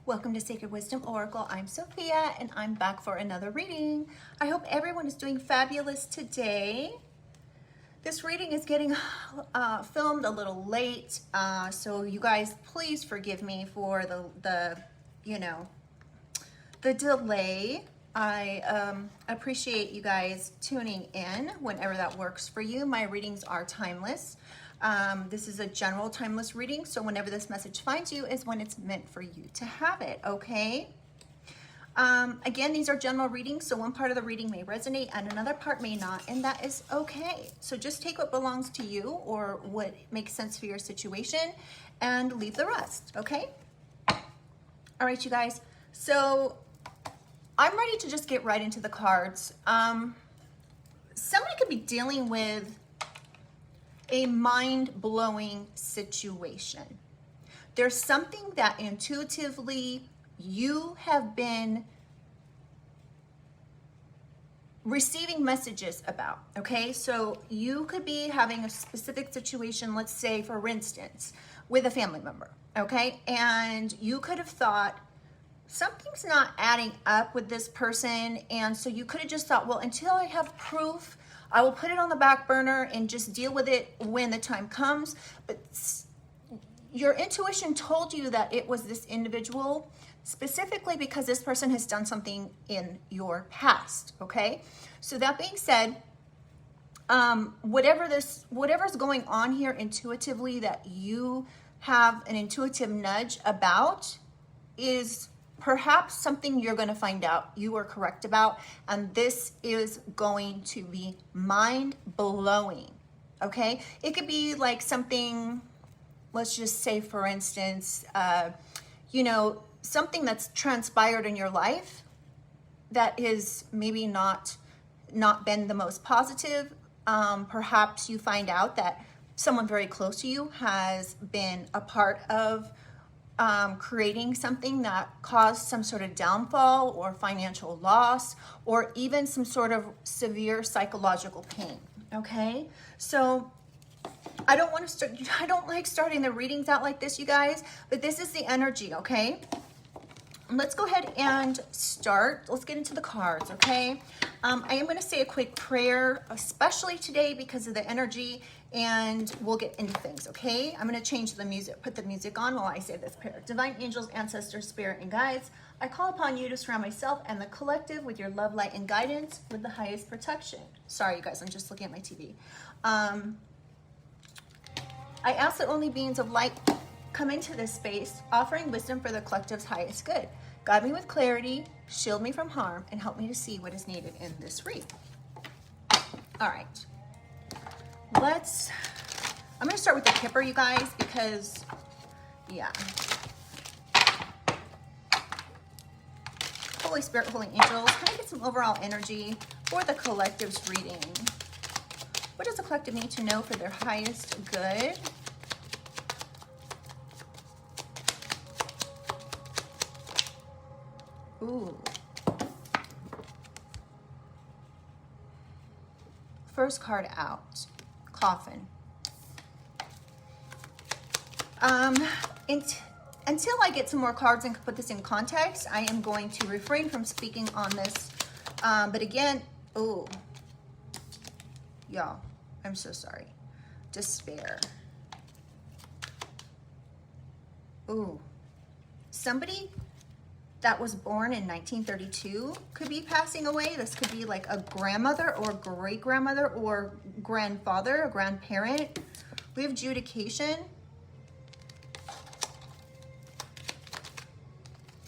Welcome to Sacred Wisdom Oracle. I'm Sophia and I'm back for another reading. I hope everyone is doing fabulous today. This reading is getting filmed a little late, so you guys please forgive me for the delay. I appreciate you guys tuning in whenever that works for you. My readings are timeless. This is a general timeless reading, so whenever this message finds you is when it's meant for you to have it, okay? Again, these are general readings, so one part of the reading may resonate and another part may not, and that is okay. So just take what belongs to you or what makes sense for your situation and leave the rest, okay? All right, you guys. So I'm ready to just get right into the cards. Somebody could be dealing with a mind-blowing situation. There's something that intuitively you have been receiving messages about, okay? So you could be having a specific situation, let's say, for instance, with a family member, okay? And you could have thought, something's not adding up with this person, and so you could have just thought, well, until I have proof, I will put it on the back burner and just deal with it when the time comes. But your intuition told you that it was this individual, specifically because this person has done something in your past, okay? So that being said, whatever's going on here intuitively that you have an intuitive nudge about is perhaps something you're going to find out you are correct about, and this is going to be mind-blowing, okay? It could be like something, let's just say, for instance, something that's transpired in your life that is maybe not been the most positive. Perhaps you find out that someone very close to you has been a part of creating something that caused some sort of downfall or financial loss or even some sort of severe psychological pain, okay? So I don't like starting the readings out like this, you guys, but this is the energy, okay? Let's go ahead and start. Let's get into the cards, okay? I am going to say a quick prayer, especially today because of the energy, and we'll get into things, okay? I'm going to change the music, put the music on while I say this prayer. Divine angels, ancestors, spirit, and guides, I call upon you to surround myself and the collective with your love, light, and guidance with the highest protection. Sorry, you guys, I'm just looking at my TV. I ask that only beings of light come into this space, offering wisdom for the collective's highest good. Guide me with clarity, shield me from harm, and help me to see what is needed in this read. All right. I'm going to start with the Kipper, you guys, because, yeah. Holy Spirit, Holy Angels, can I get some overall energy for the collective's reading? What does the collective need to know for their highest good? Ooh. First card out, Coffin. Until I get some more cards and put this in context, I am going to refrain from speaking on this. But again, ooh, y'all, I'm so sorry. Despair. Ooh, somebody that was born in 1932 could be passing away. This could be like a grandmother or great-grandmother or grandfather, a grandparent. We have adjudication.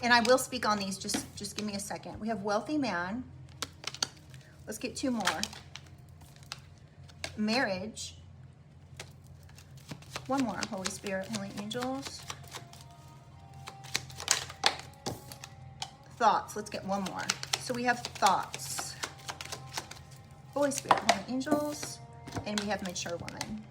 And I will speak on these, just give me a second. We have wealthy man. Let's get two more. Marriage. One more, Holy Spirit, Holy Angels. Thoughts. Let's get one more. So we have thoughts. Holy Spirit, Holy Angels, and we have mature woman.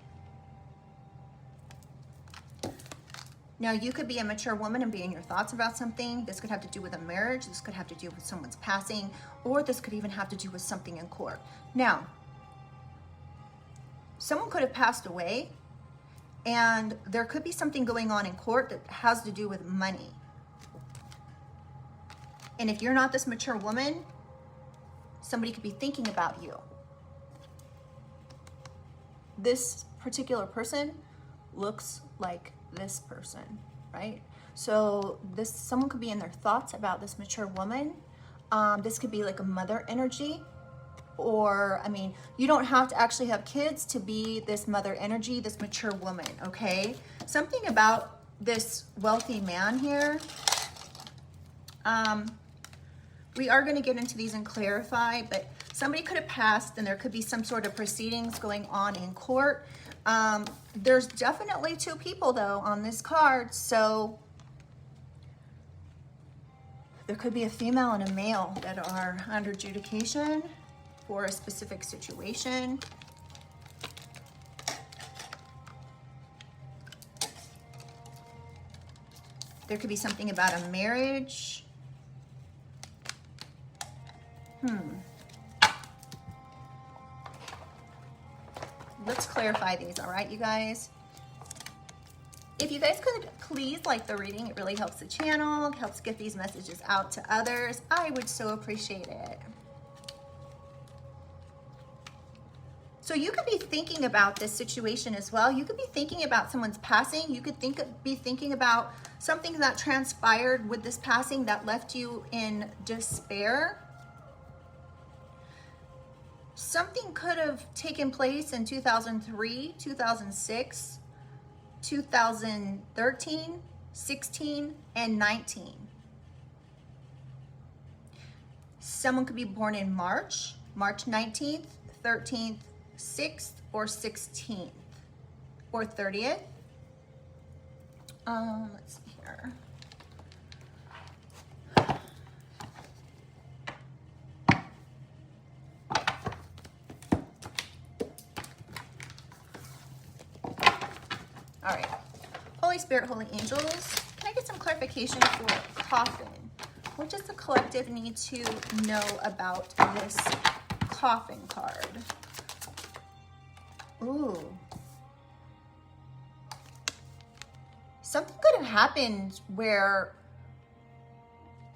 Now, you could be a mature woman and be in your thoughts about something. This could have to do with a marriage. This could have to do with someone's passing, or this could even have to do with something in court. Now, someone could have passed away, and there could be something going on in court that has to do with money. And if you're not this mature woman, somebody could be thinking about you. This particular person looks like this person, right? So someone could be in their thoughts about this mature woman. This could be like a mother energy, or, I mean, you don't have to actually have kids to be this mother energy, this mature woman, okay? Something about this wealthy man here. We are going to get into these and clarify, but somebody could have passed and there could be some sort of proceedings going on in court. There's definitely two people though on this card, so there could be a female and a male that are under adjudication for a specific situation. There could be something about a marriage. Let's clarify these, all right, you guys? If you guys could please like the reading, it really helps the channel, helps get these messages out to others. I would so appreciate it. So you could be thinking about this situation as well. You could be thinking about someone's passing. You could be thinking about something that transpired with this passing that left you in despair. Something could have taken place in 2003, 2006, 2013, 16, and 19. Someone could be born in March 19th, 13th, 6th, or 16th, or 30th. Let's see here. All right, Holy Spirit, Holy Angels, can I get some clarification for coffin? What does the collective need to know about this coffin card? Ooh. Something could have happened where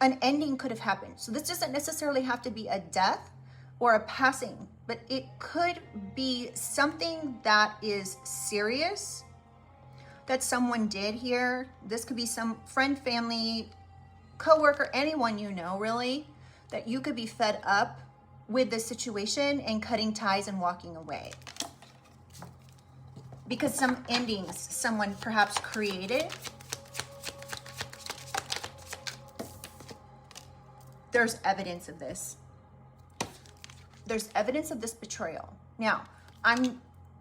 an ending could have happened. So this doesn't necessarily have to be a death or a passing, but it could be something that is serious that someone did here. This could be some friend, family, coworker, anyone you know, really, that you could be fed up with this situation and cutting ties and walking away. Because some endings someone perhaps created. There's evidence of this. There's evidence of this betrayal. Now,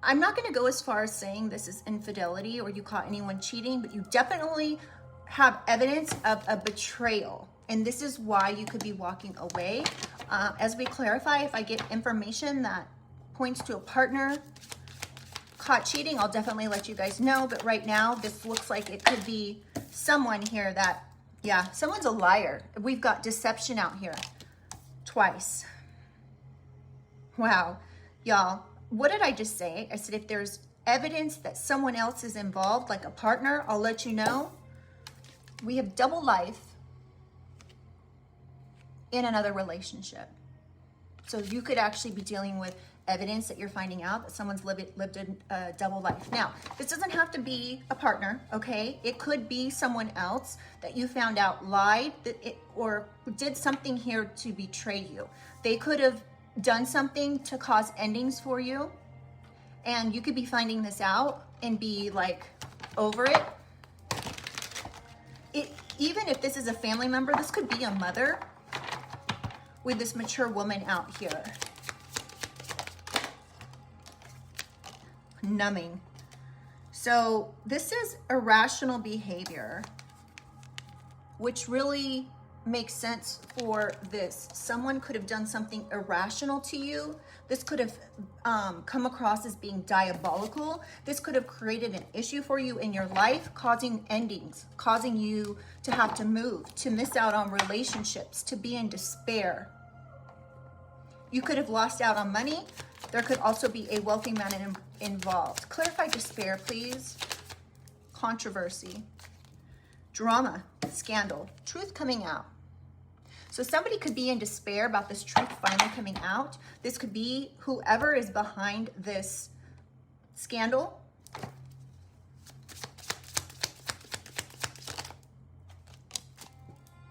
I'm not going to go as far as saying this is infidelity or you caught anyone cheating, but you definitely have evidence of a betrayal. And this is why you could be walking away. As we clarify, if I get information that points to a partner caught cheating, I'll definitely let you guys know. But right now, this looks like it could be someone here that, yeah, someone's a liar. We've got deception out here twice. Wow, y'all. What did I just say? I said if there's evidence that someone else is involved, like a partner, I'll let you know. We have double life in another relationship. So you could actually be dealing with evidence that you're finding out that someone's lived a double life. Now, this doesn't have to be a partner, okay? It could be someone else that you found out lied or did something here to betray you. They could have done something to cause endings for you, and you could be finding this out and be like over it. Even if this is a family member, this could be a mother with this mature woman out here. Numbing. So this is irrational behavior, which really makes sense for this. Someone could have done something irrational to you. This could have come across as being diabolical. This could have created an issue for you in your life, causing endings, causing you to have to move, to miss out on relationships, to be in despair. You could have lost out on money. There could also be a wealthy man involved. Clarify despair, please. Controversy. Drama. Scandal. Truth coming out. So somebody could be in despair about this truth finally coming out. This could be whoever is behind this scandal.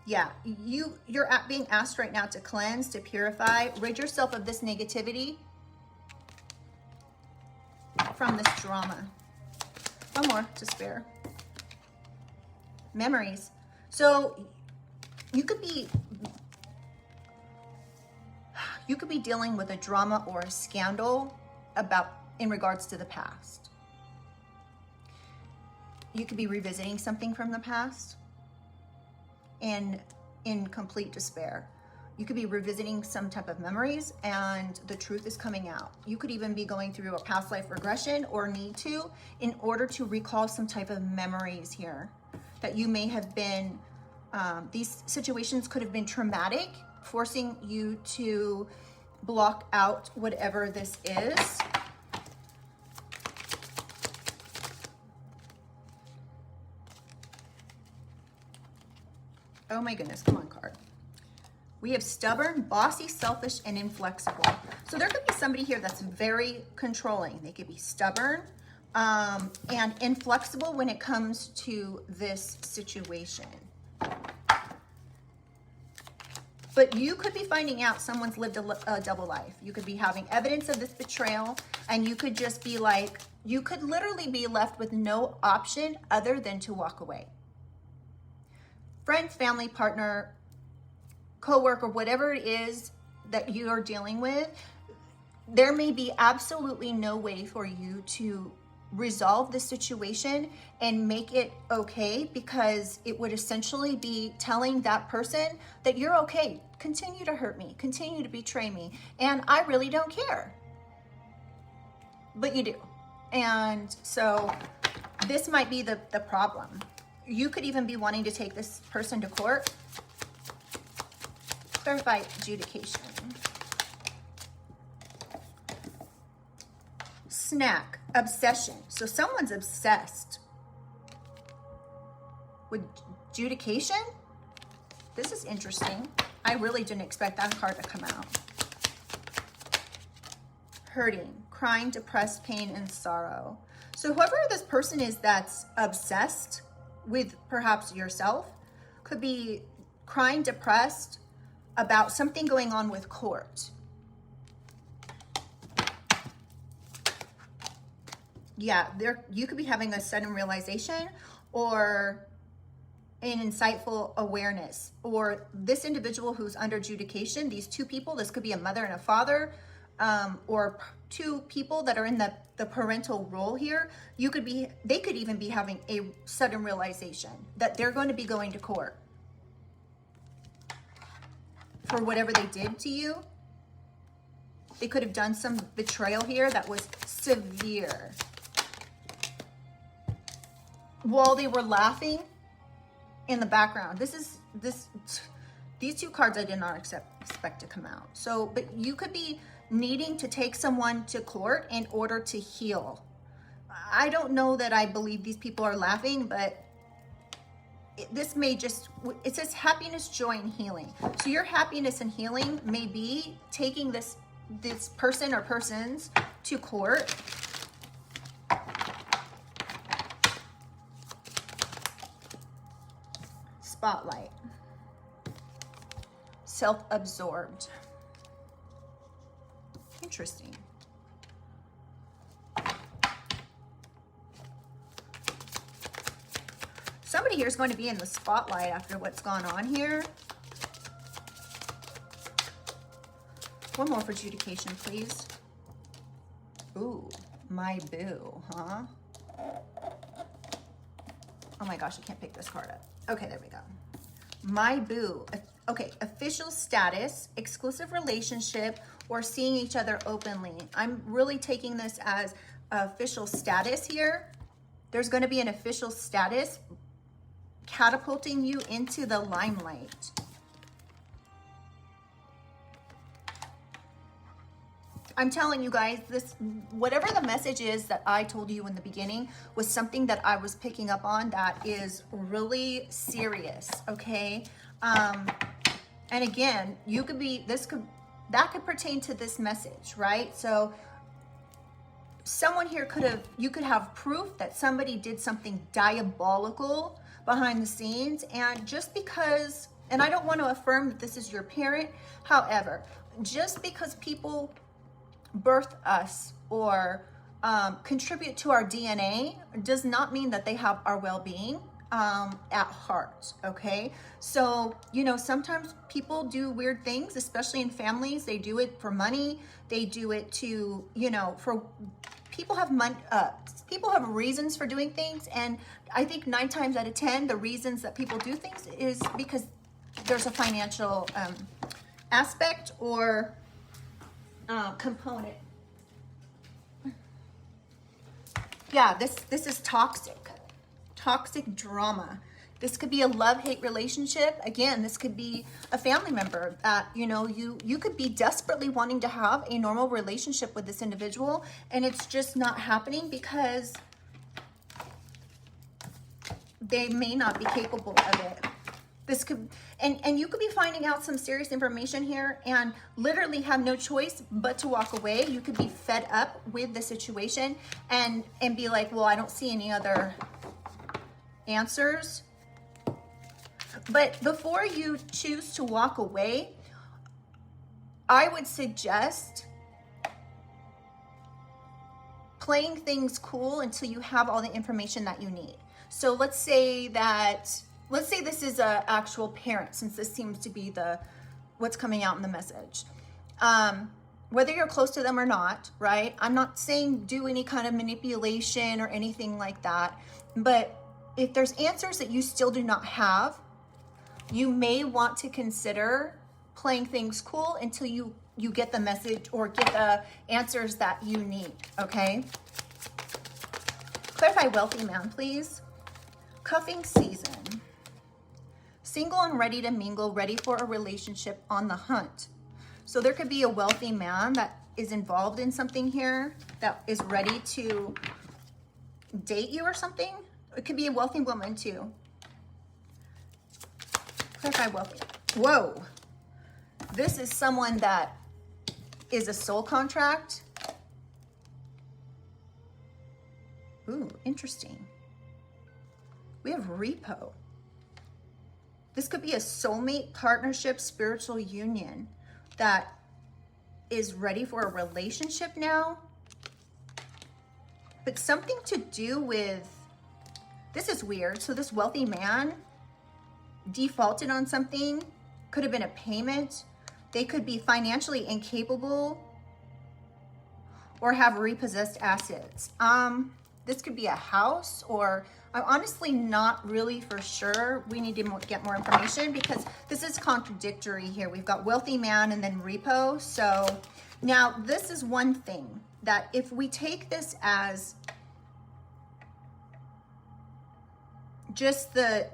Yeah, you're being asked right now to cleanse, to purify, rid yourself of this negativity from this drama. One more to spare. Memories. So you could be dealing with a drama or a scandal in regards to the past. You could be revisiting something from the past and in complete despair. You could be revisiting some type of memories and the truth is coming out. You could even be going through a past life regression or need to in order to recall some type of memories here that you may have been, these situations could have been traumatic, forcing you to block out whatever this is. Oh my goodness, come on, card. We have stubborn, bossy, selfish, and inflexible. So there could be somebody here that's very controlling. They could be stubborn and inflexible when it comes to this situation. But you could be finding out someone's lived a double life. You could be having evidence of this betrayal, and you could just be like, you could literally be left with no option other than to walk away. Friend, family, partner, coworker, whatever it is that you are dealing with, there may be absolutely no way for you to resolve the situation and make it okay, because it would essentially be telling that person that you're okay, continue to hurt me, continue to betray me, and I really don't care. But you do. And so this might be the problem. You could even be wanting to take this person to court. Clarify adjudication. Snack, obsession. So someone's obsessed with adjudication. This is interesting. I really didn't expect that card to come out. Hurting, crying, depressed, pain, and sorrow. So whoever this person is that's obsessed with perhaps yourself could be crying, depressed about something going on with court. Yeah, you could be having a sudden realization or an insightful awareness, or this individual who's under adjudication, these two people, this could be a mother and a father, or two people that are in the parental role here. They could even be having a sudden realization that they're going to be going to court for whatever they did to you. They could have done some betrayal here that was severe. While they were laughing in the background. These two cards I did not expect to come out. So, but you could be needing to take someone to court in order to heal. I don't know that I believe these people are laughing, but this may just, it says happiness, joy, and healing. So your happiness and healing may be taking this person or persons to court. Spotlight. Self-absorbed. Interesting. Somebody here is going to be in the spotlight after what's gone on here. One more for adjudication, please. Ooh, my boo, huh? Oh my gosh, I can't pick this card up. Okay, there we go. My boo. Okay, official status, exclusive relationship, or seeing each other openly. I'm really taking this as official status here. There's going to be an official status catapulting you into the limelight. I'm telling you guys, this, whatever the message is that I told you in the beginning, was something that I was picking up on that is really serious, okay? And And again, that could pertain to this message, right? So someone here you could have proof that somebody did something diabolical behind the scenes, and just because, and I don't want to affirm that this is your parent, however, just because people birth us or contribute to our DNA does not mean that they have our well-being at heart, okay? So, sometimes people do weird things, especially in families. They do it for money. They do it to, for people have money, people have reasons for doing things. And I think 9 times out of 10, the reasons that people do things is because there's a financial aspect or component. Yeah, this is toxic drama. This could be a love-hate relationship. Again, this could be a family member that, you could be desperately wanting to have a normal relationship with this individual, and it's just not happening because they may not be capable of it. This could, and you could be finding out some serious information here and literally have no choice but to walk away. You could be fed up with the situation and be like, well, I don't see any other answers. But before you choose to walk away, I would suggest playing things cool until you have all the information that you need. So let's say this is a actual parent, since this seems to be what's coming out in the message. Whether you're close to them or not, right? I'm not saying do any kind of manipulation or anything like that, but if there's answers that you still do not have, you may want to consider playing things cool until you get the message or get the answers that you need, okay? Clarify wealthy man, please. Cuffing season. Single and ready to mingle, ready for a relationship, on the hunt. So there could be a wealthy man that is involved in something here, that is ready to date you or something. It could be a wealthy woman too. Clarify wealthy. Whoa. This is someone that is a soul contract. Ooh, interesting. We have repo. This could be a soulmate, partnership, spiritual union that is ready for a relationship now. But something to do with, this is weird. So this wealthy man defaulted on something. Could have been a payment. They could be financially incapable or have repossessed assets. This could be a house, or I'm honestly not really for sure. We need to get more information because this is contradictory here. We've got wealthy man and then repo. So now this is one thing that if we take this as just the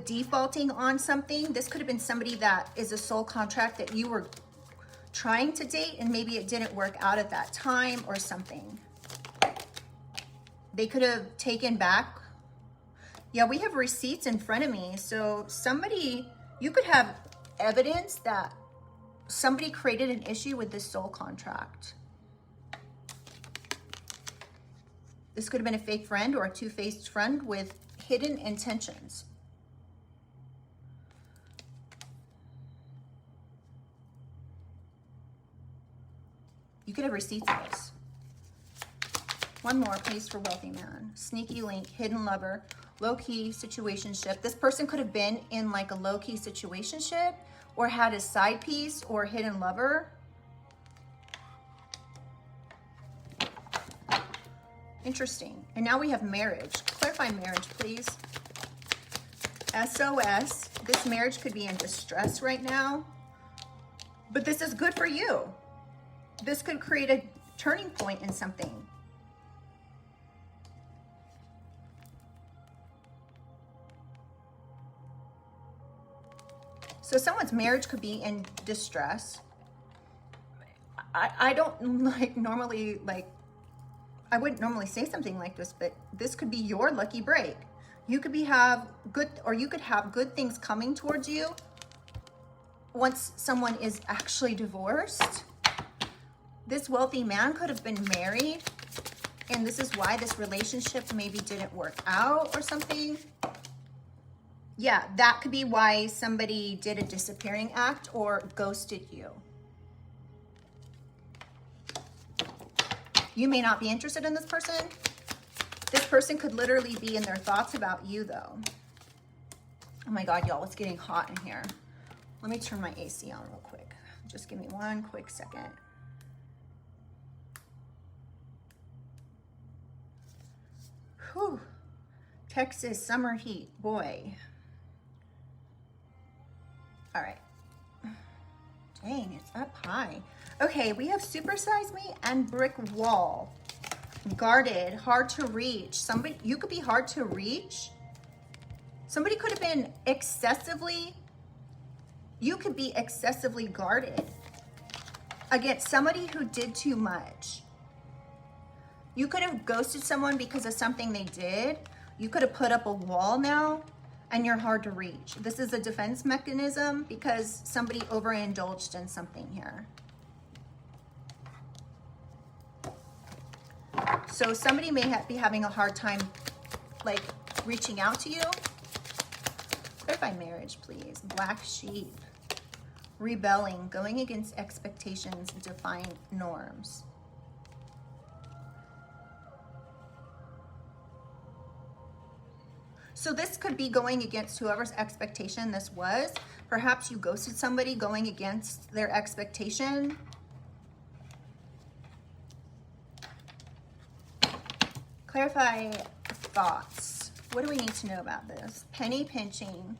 defaulting on something, this could have been somebody that is a soul contract that you were trying to date and maybe it didn't work out at that time or something. They could have taken back. Yeah, we have receipts in front of me. So you could have evidence that somebody created an issue with this soul contract. This could have been a fake friend or a two-faced friend with hidden intentions. You could have receipts of this. One more, please, for wealthy man. Sneaky link, hidden lover, low-key situationship. This person could have been in like a low-key situationship or had a side piece or hidden lover. Interesting. And now we have marriage. Clarify marriage, please. SOS. This marriage could be in distress right now, but this is good for you. This could create a turning point in something. So someone's marriage could be in distress. I don't normally I wouldn't normally say something like this, but this could be your lucky break. You could have good things coming towards you, once someone is actually divorced, this wealthy man could have been married, and this is why this relationship maybe didn't work out or something. Yeah, that could be why somebody did a disappearing act or ghosted you. You may not be interested in this person. This person could literally be in their thoughts about you, though. Oh my God, y'all, it's getting hot in here. Let me turn my AC on real quick. Just give me one quick second. Whew. Texas summer heat, boy. All right. Dang, it's up high. Okay, we have supersize me and brick wall. Guarded, hard to reach. Somebody, you could be hard to reach. Somebody could have been excessively, you could be excessively guarded against somebody who did too much. You could have ghosted someone because of something they did. You could have put up a wall now, and you're hard to reach. This is a defense mechanism because somebody overindulged in something here. So somebody may be having a hard time, like, reaching out to you. Clarify marriage, please. Black sheep. Rebelling, going against expectations, defying norms. So this could be going against whoever's expectation this was. Perhaps you ghosted somebody going against their expectation. Clarify thoughts. What do we need to know about this? Penny pinching.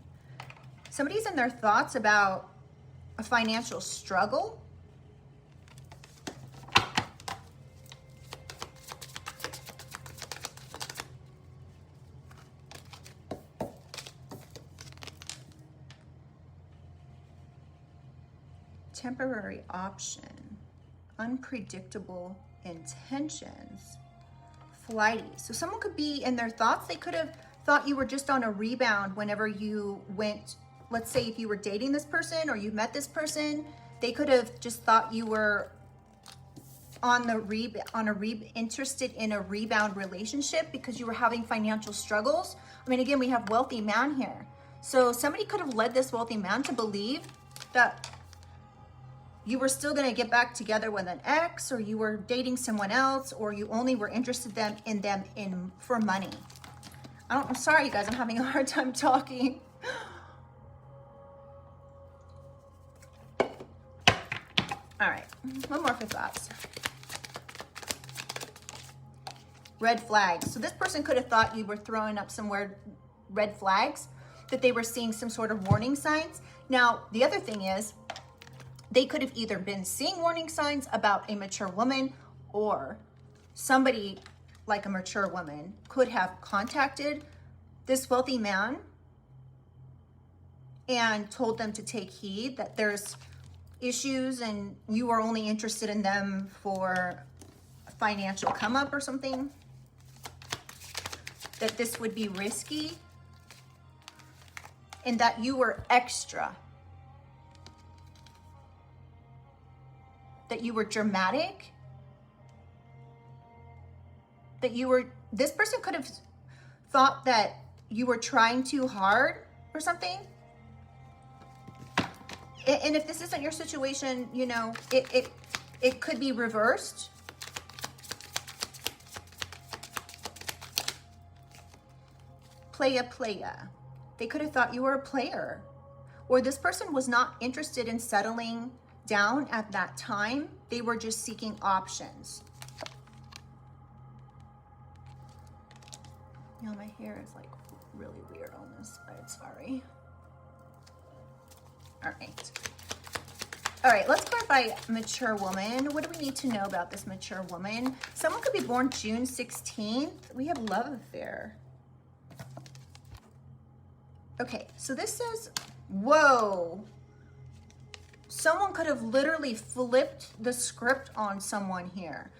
Somebody's in their thoughts about a financial struggle. Temporary option, unpredictable intentions, flighty. So someone could be in their thoughts. They could have thought you were just on a rebound whenever you went, let's say if you were dating this person or you met this person, they could have just thought you were interested in a rebound relationship because you were having financial struggles. I mean, again, we have wealthy man here. So somebody could have led this wealthy man to believe that you were still going to get back together with an ex, or you were dating someone else, or you only were interested in them for money. I'm sorry, you guys, I'm having a hard time talking. All right, one more for thoughts. Red flags. So this person could have thought you were throwing up some weird red flags, that they were seeing some sort of warning signs. Now, the other thing is, they could have either been seeing warning signs about a mature woman, or somebody like a mature woman could have contacted this wealthy man and told them to take heed that there's issues and you are only interested in them for financial come up or something, that this would be risky, and that you were extra, that you were dramatic, that you were, this person could have thought that you were trying too hard or something. And if this isn't your situation, you know, it could be reversed. Playa. They could have thought you were a player, or this person was not interested in settling down at that time. They were just seeking options. You know, my hair is like really weird on this side, sorry. All right, let's clarify mature woman. What do we need to know about this mature woman? Someone could be born June 16th. We have love affair. Okay, so this says, whoa. Someone could have literally flipped the script on someone here.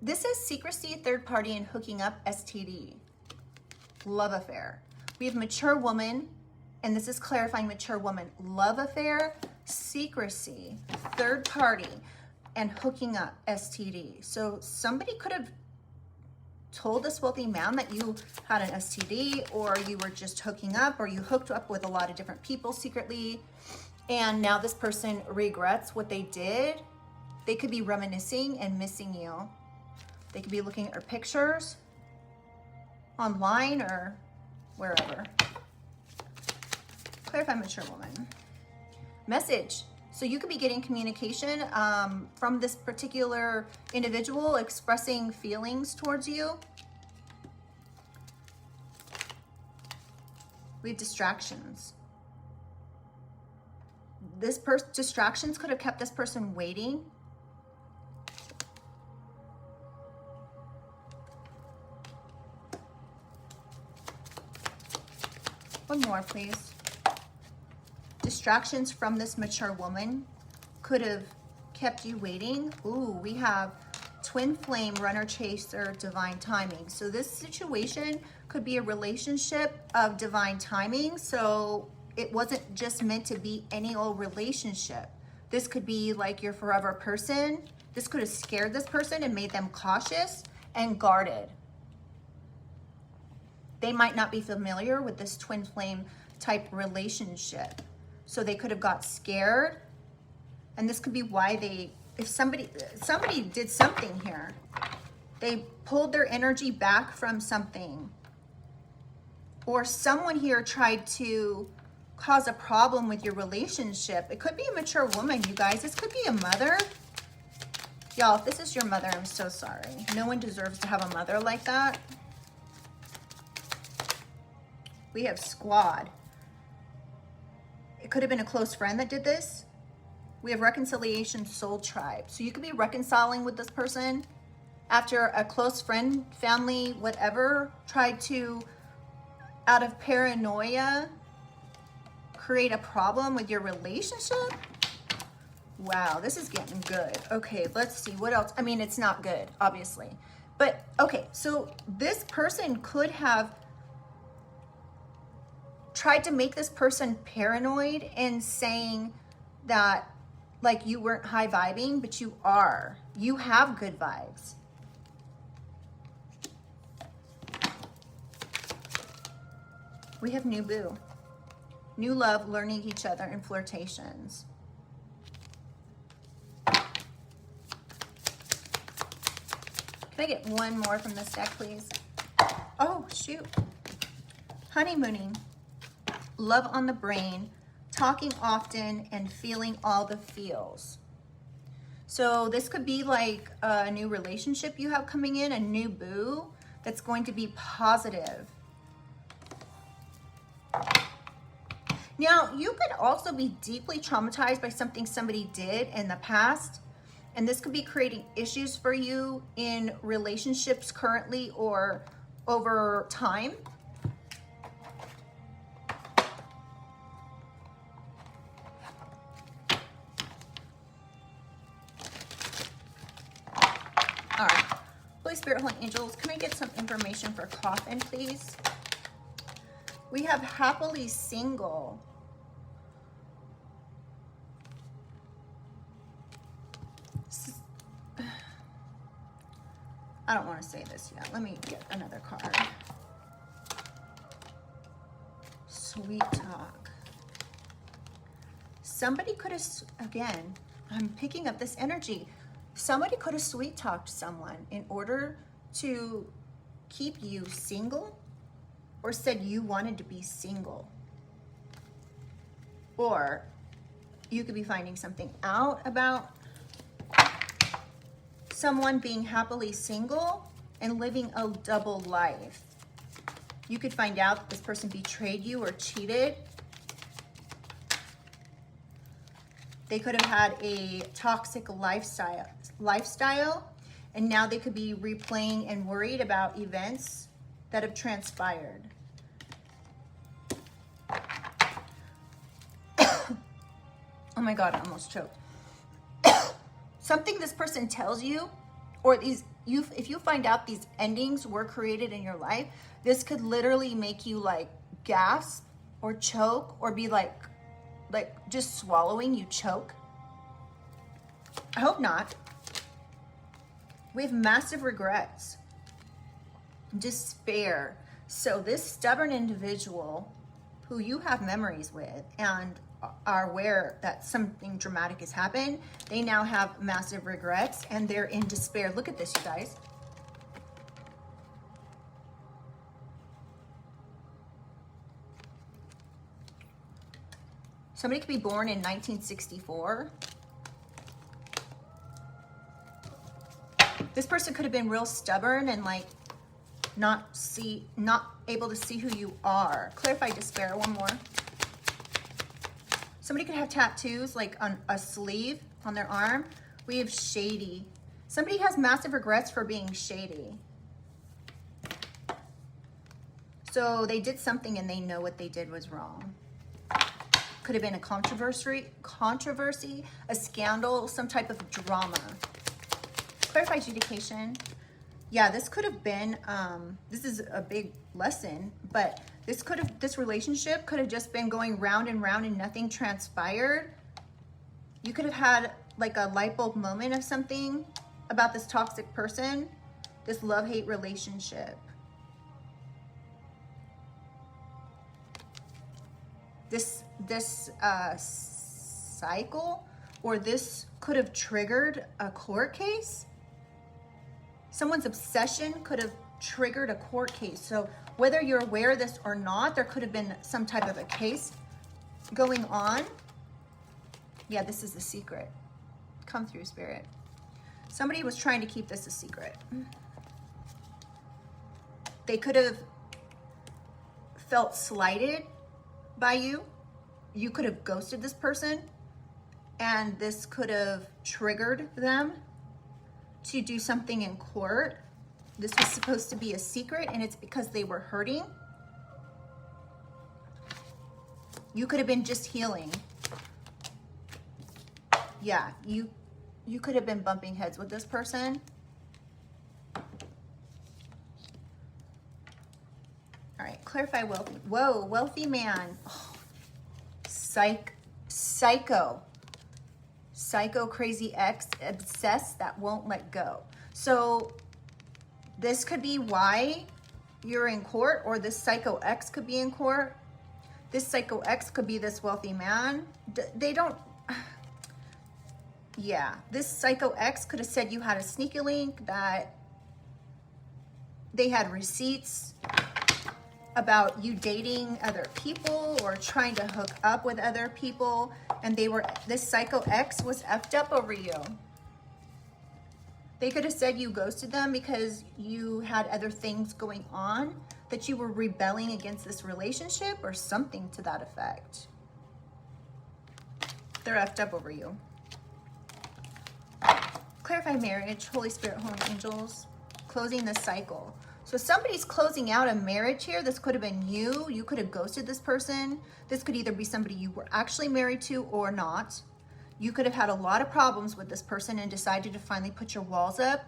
This says secrecy, third party, and hooking up, STD. Love affair. We have mature woman. and this is clarifying mature woman, love affair, secrecy, third party, and hooking up, STD. So somebody could have told this wealthy man that you had an STD, or you were just hooking up, or you hooked up with a lot of different people secretly, and now this person regrets what they did. They could be reminiscing and missing you. They could be looking at your pictures online or wherever. Clarify mature woman. Message. So you could be getting communication from this particular individual expressing feelings towards you. We have distractions. Distractions could have kept this person waiting. One more, please. Distractions from this mature woman could have kept you waiting. Ooh, we have twin flame, runner chaser, divine timing. So this situation could be a relationship of divine timing. So it wasn't just meant to be any old relationship. This could be like your forever person. This could have scared this person and made them cautious and guarded. They might not be familiar with this twin flame type relationship. So they could have got scared. And this could be why if somebody did something here, they pulled their energy back from something. Or someone here tried to cause a problem with your relationship. It could be a mature woman, you guys. This could be a mother. Y'all, if this is your mother, I'm so sorry. No one deserves to have a mother like that. We have squad. It could have been a close friend that did this. We have reconciliation, soul tribe. So you could be reconciling with this person after a close friend, family, whatever, tried to, out of paranoia, create a problem with your relationship. Wow, this is getting good. Okay, let's see what else. I mean, it's not good, obviously. But okay, so this person could have tried to make this person paranoid and saying that like you weren't high vibing, but you are. You have good vibes. We have new boo. New love, learning each other, and flirtations. Can I get one more from this deck, please? Oh, shoot. Honeymooning. Love on the brain, talking often, and feeling all the feels. So this could be like a new relationship you have coming in, a new boo that's going to be positive. Now, you could also be deeply traumatized by something somebody did in the past, and this could be creating issues for you in relationships currently or over time. All right, Holy Spirit, Holy Angels, can I get some information for coffin, please? We have happily single. I don't want to say this yet. Let me get another card. Sweet talk. Somebody could have, again, I'm picking up this energy. Somebody could have sweet talked someone in order to keep you single, or said you wanted to be single. Or you could be finding something out about someone being happily single and living a double life. You could find out that this person betrayed you or cheated. They could have had a toxic lifestyle, and now they could be replaying and worried about events that have transpired. Oh my God, I almost choked. Something this person tells you, or if you find out these endings were created in your life, this could literally make you like gasp or choke or be like just swallowing, you choke. I hope not. We have massive regrets, despair. So this stubborn individual who you have memories with and are aware that something dramatic has happened, they now have massive regrets and they're in despair. Look at this, you guys. Somebody could be born in 1964. This person could have been real stubborn and like not able to see who you are. Clarify despair, one more. Somebody could have tattoos like on a sleeve on their arm. We have shady. Somebody has massive regrets for being shady. So they did something and they know what they did was wrong. Could have been a controversy, a scandal, some type of drama. Clarify adjudication. Yeah, this could have been, this is a big lesson, but this relationship could have just been going round and round and nothing transpired. You could have had like a light bulb moment of something about this toxic person, this love-hate relationship. This cycle, or this could have triggered a court case. Someone's obsession could have triggered a court case. So whether you're aware of this or not, there could have been some type of a case going on. Yeah, this is the secret. Come through, Spirit. Somebody was trying to keep this a secret. They could have felt slighted by you. You could have ghosted this person, and this could have triggered them to do something in court. This was supposed to be a secret, and it's because they were hurting. You could have been just healing. Yeah, you could have been bumping heads with this person. All right, clarify wealthy. Whoa, wealthy man. Oh, psycho, crazy ex, obsessed that won't let go. So this could be why you're in court, or this psycho ex could be in court. This psycho ex could be this wealthy man. They don't, yeah, this psycho ex could have said you had a sneaky link, that they had receipts about you dating other people or trying to hook up with other people, and this psycho ex was effed up over you. They could have said you ghosted them because you had other things going on, that you were rebelling against this relationship or something to that effect. They're effed up over you. Clarify marriage, Holy Spirit, Holy Angels, closing the cycle. So somebody's closing out a marriage here. This could have been you. You could have ghosted this person. This could either be somebody you were actually married to or not. You could have had a lot of problems with this person and decided to finally put your walls up.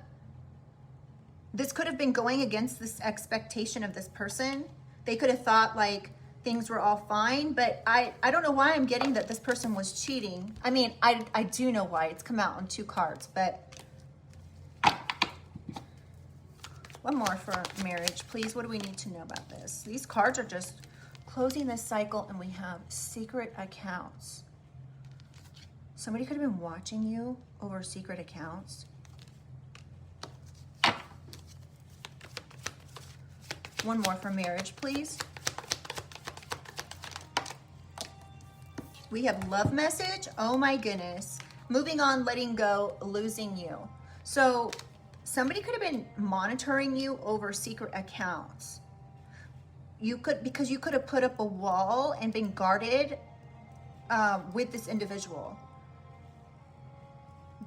This could have been going against this expectation of this person. They could have thought like things were all fine, but I don't know why I'm getting that this person was cheating. I mean, I do know why. It's come out on 2 cards, but one more for marriage, please. What do we need to know about this? These cards are just closing this cycle, and we have secret accounts. Somebody could have been watching you over secret accounts. One more for marriage, please. We have love message. Oh my goodness. Moving on, letting go, losing you. So somebody could have been monitoring you over secret accounts. Because you could have put up a wall and been guarded with this individual.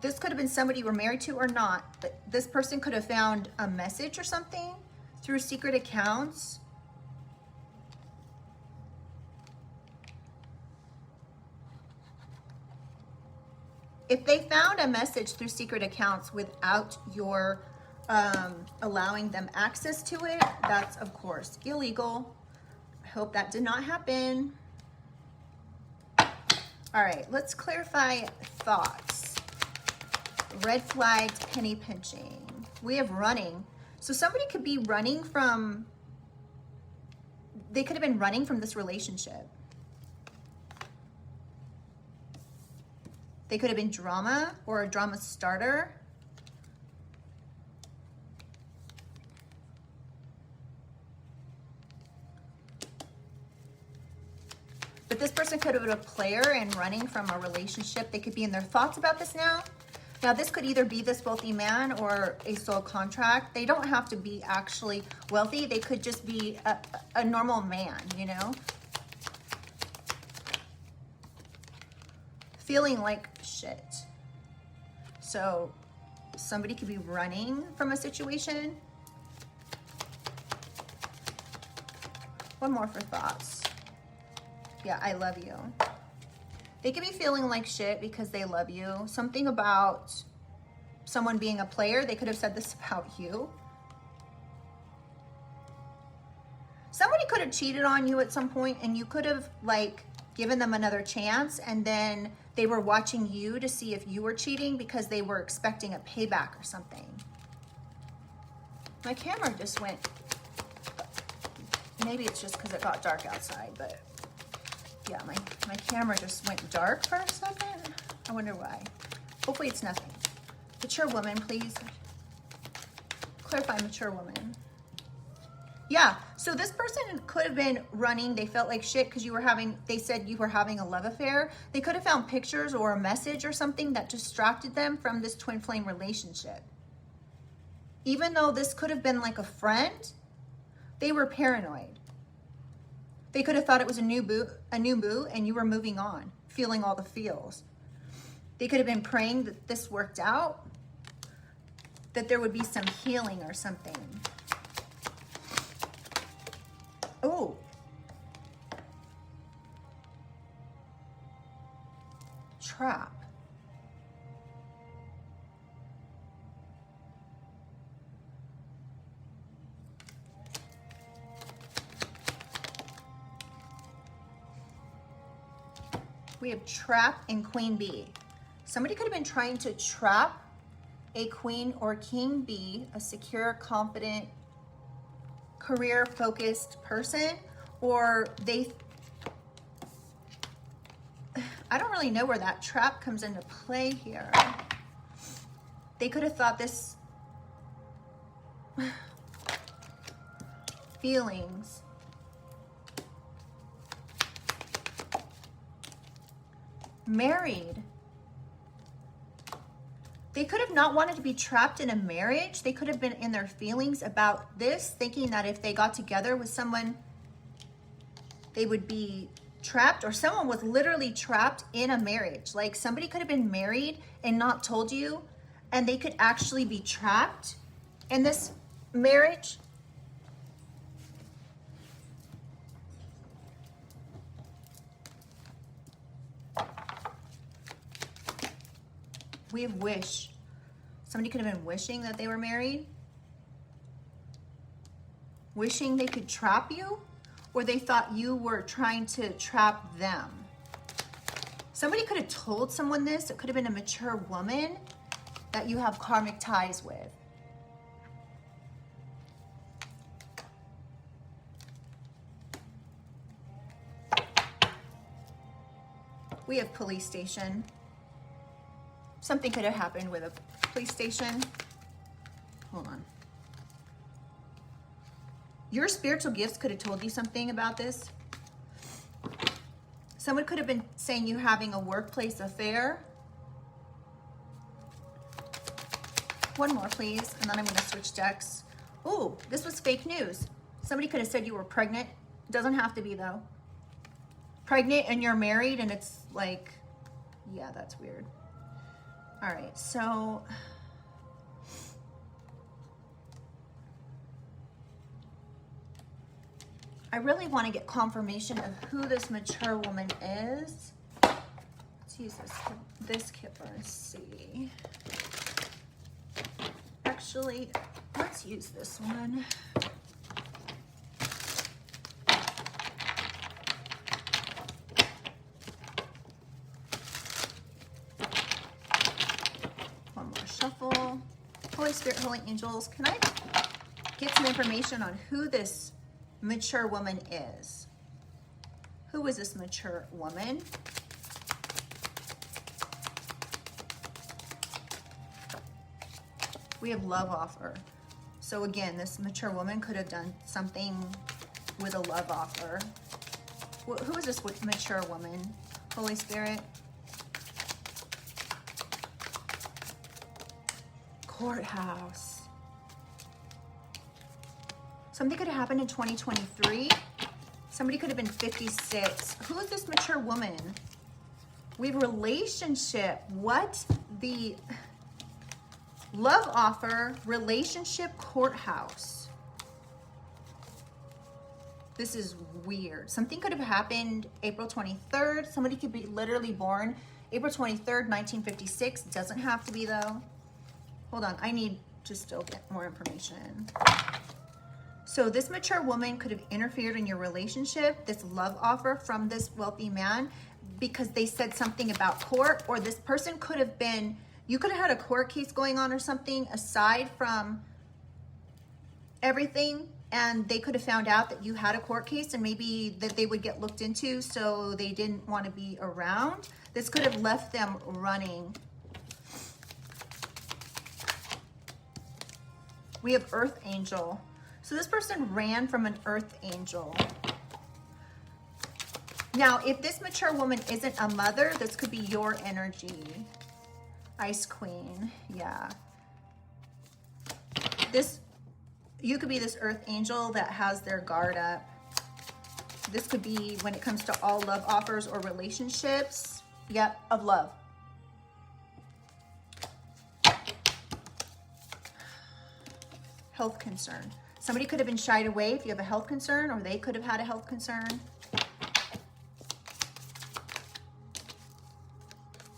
This could have been somebody you were married to or not. But this person could have found a message or something through secret accounts. If they found a message through secret accounts without your allowing them access to it, that's of course illegal. I hope that did not happen. All right, let's clarify thoughts. Red flags, penny pinching. We have running. So somebody could be running from, they could have been running from this relationship. They could have been drama or a drama starter. But this person could have been a player and running from a relationship. They could be in their thoughts about this now. Now, this could either be this wealthy man or a soul contract. They don't have to be actually wealthy. They could just be a normal man, you know? Feeling like shit. So somebody could be running from a situation. One more for thoughts. Yeah, I love you. They could be feeling like shit because they love you. Something about someone being a player. They could have said this about you. Somebody could have cheated on you at some point and you could have like given them another chance, and then they were watching you to see if you were cheating because they were expecting a payback or something. My camera just went, maybe it's just because it got dark outside, but yeah, my camera just went dark for a second. I wonder why. Hopefully it's nothing. Mature woman, please. Clarify mature woman. Yeah, so this person could have been running. They felt like shit because they said you were having a love affair. They could have found pictures or a message or something that distracted them from this twin flame relationship. Even though this could have been like a friend, they were paranoid. They could have thought it was a new boo, and you were moving on, feeling all the feels. They could have been praying that this worked out, that there would be some healing or something. Oh. Trap. We have trap and queen bee. Somebody could have been trying to trap a queen or king bee, a secure, confident, career-focused person, or I don't really know where that trap comes into play here. They could have thought this feelings. Married. They could have not wanted to be trapped in a marriage. They could have been in their feelings about this, thinking that if they got together with someone, they would be trapped, or someone was literally trapped in a marriage. Like somebody could have been married and not told you, and they could actually be trapped in this marriage. We have wish. Somebody could have been wishing that they were married. Wishing they could trap you, or they thought you were trying to trap them. Somebody could have told someone this. It could have been a mature woman that you have karmic ties with. We have police station. Something could have happened with a police station. Hold on. Your spiritual gifts could have told you something about this. Someone could have been saying you're having a workplace affair. One more, please, and then I'm going to switch decks. Ooh, this was fake news. Somebody could have said you were pregnant. It doesn't have to be, though. Pregnant and you're married, and it's like, yeah, that's weird. All right, so I really want to get confirmation of who this mature woman is. Let's use this kipper and see. Actually, let's use this one. Spirit, Holy Angels, can I get some information on who this mature woman is? Who is this mature woman? We have love offer. So again, this mature woman could have done something with a love offer. Who is this mature woman? Holy Spirit. Courthouse. Something could have happened in 2023. Somebody could have been 56. Who is this mature woman? We have relationship. What? The love offer, relationship, courthouse. This is weird. Something could have happened April 23rd. Somebody could be literally born April 23rd, 1956. Doesn't have to be though. Hold on, I need to still get more information. So this mature woman could have interfered in your relationship, this love offer from this wealthy man, because they said something about court, or this person could have been, you could have had a court case going on or something aside from everything, and they could have found out that you had a court case and maybe that they would get looked into, so they didn't want to be around. This could have left them running. We have Earth Angel. So this person ran from an Earth Angel. Now, if this mature woman isn't a mother, this could be your energy. Ice Queen, yeah. You could be this Earth Angel that has their guard up. This could be when it comes to all love offers or relationships. Yep, of love. Health concern. Somebody could have been shied away if you have a health concern, or they could have had a health concern.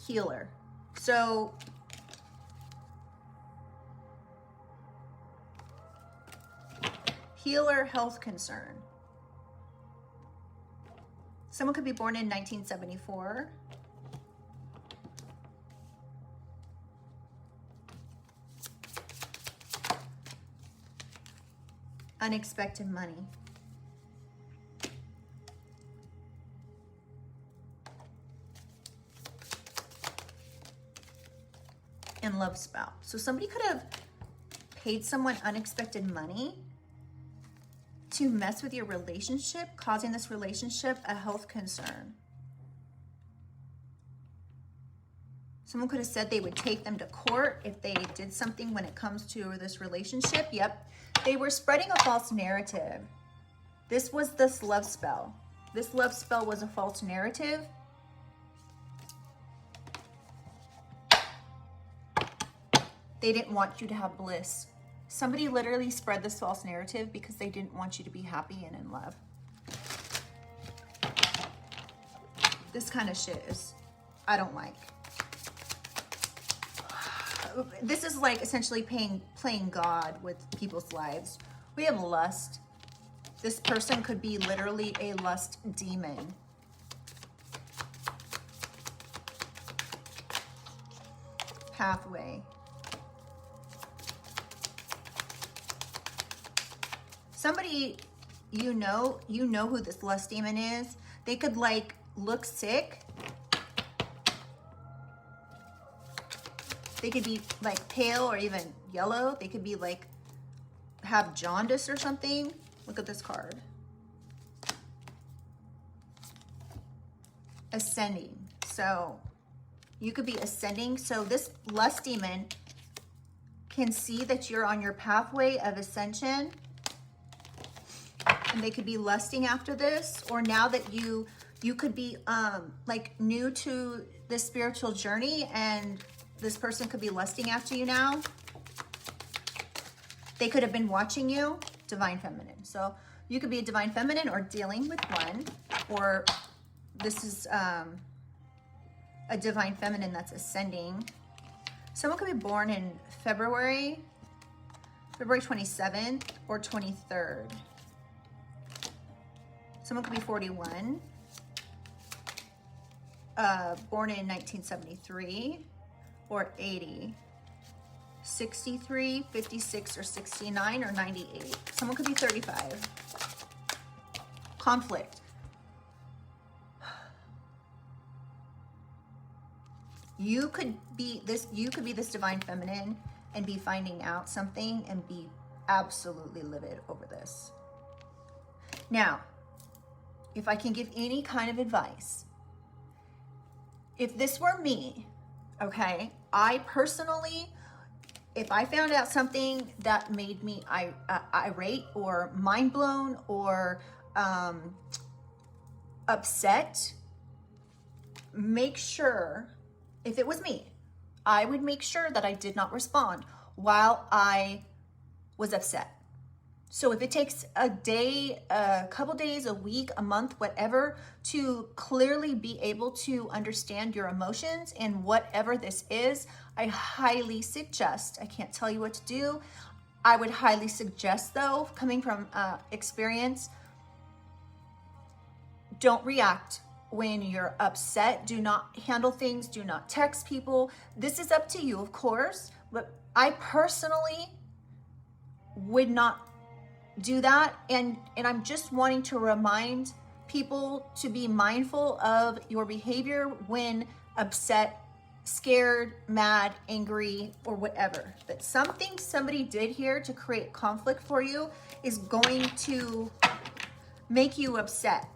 Healer. So healer, health concern. Someone could be born in 1974. Unexpected money. And love spout. So somebody could have paid someone unexpected money to mess with your relationship, causing this relationship a health concern. Someone could have said they would take them to court if they did something when it comes to this relationship. Yep. They were spreading a false narrative. This was this love spell. This love spell was a false narrative. They didn't want you to have bliss. Somebody literally spread this false narrative because they didn't want you to be happy and in love. This kind of shit is, I don't like. This is like essentially playing God with people's lives. We have lust. This person could be literally a lust demon. Pathway. Somebody, you know who this lust demon is. They could like look sick. They could be like pale or even yellow. They could be like, have jaundice or something. Look at this card. Ascending. So you could be ascending. So this lust demon can see that you're on your pathway of ascension. And they could be lusting after this. Or now that you could be like new to this spiritual journey, and this person could be lusting after you now. They could have been watching you. Divine Feminine. So you could be a Divine Feminine or dealing with one. Or this is a Divine Feminine that's ascending. Someone could be born in February 27th or 23rd. Someone could be 41. Born in 1973. Or 80. 63, 56, or 69, or 98. Someone could be 35. Conflict. You could be this divine feminine and be finding out something and be absolutely livid over this. Now, if I can give any kind of advice, if this were me, okay, I personally, if I found out something that made me irate or mind blown or upset, make sure, if it was me, I would make sure that I did not respond while I was upset. So if it takes a day, a couple days, a week, a month, whatever, to clearly be able to understand your emotions and whatever this is, I highly suggest, I can't tell you what to do, I would highly suggest though, coming from experience, don't react when you're upset. Do not handle things, do not text people. This is up to you, of course, but I personally would not do that. And I'm just wanting to remind people to be mindful of your behavior when upset, scared, mad, angry, or whatever. But something somebody did here to create conflict for you is going to make you upset.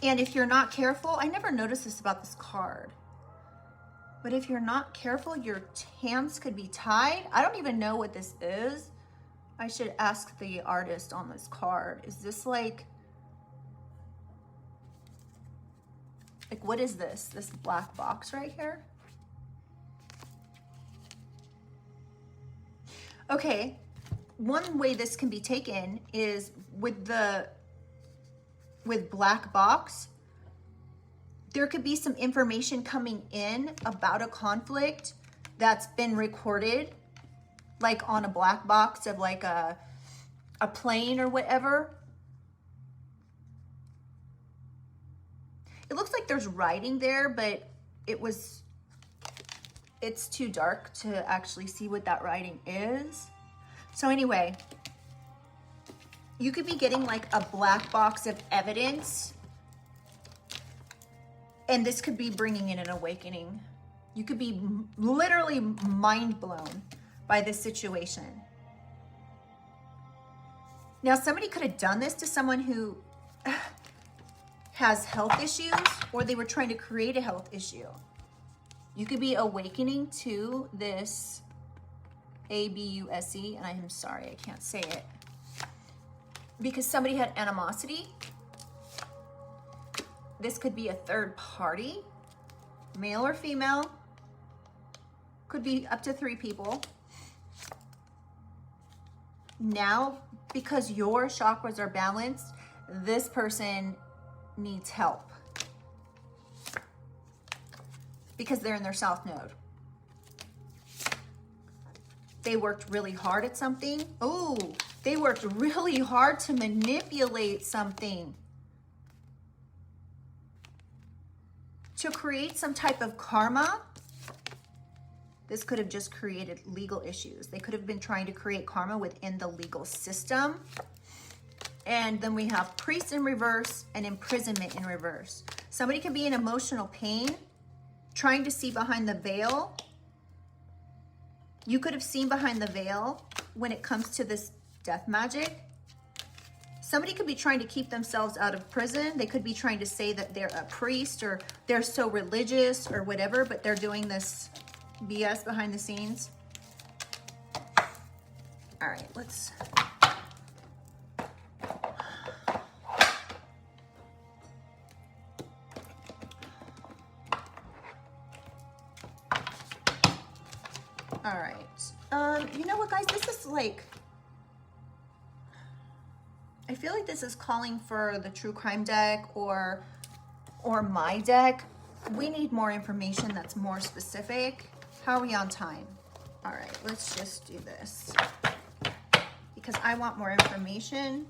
And if you're not careful, I never noticed this about this card, but if you're not careful, your hands could be tied. I don't even know what this is. I should ask the artist on this card. Is this like what is this? This black box right here? Okay, one way this can be taken is with black box, there could be some information coming in about a conflict that's been recorded, like on a black box of like a plane or whatever. It looks like there's writing there, but it's too dark to actually see what that writing is. So anyway, you could be getting like a black box of evidence, and this could be bringing in an awakening. You could be literally mind blown by this situation. Now, somebody could have done this to someone who has health issues, or they were trying to create a health issue. You could be awakening to this ABUSE, and I'm sorry, I can't say it, because somebody had animosity. This could be a third party, male or female, could be up to 3 people. Now, because your chakras are balanced, this person needs help because they're in their south node. They worked really hard at something. Oh, they worked really hard to manipulate something, to create some type of karma. This could have just created legal issues. They could have been trying to create karma within the legal system. And then we have priest in reverse and imprisonment in reverse. Somebody could be in emotional pain, trying to see behind the veil. You could have seen behind the veil when it comes to this death magic. Somebody could be trying to keep themselves out of prison. They could be trying to say that they're a priest or they're so religious or whatever, but they're doing this BS behind the scenes. All right, let's... All right. You know what, guys? This is like... I feel like this is calling for the true crime deck or my deck. We need more information that's more specific. How are we on time? All right, let's just do this because I want more information.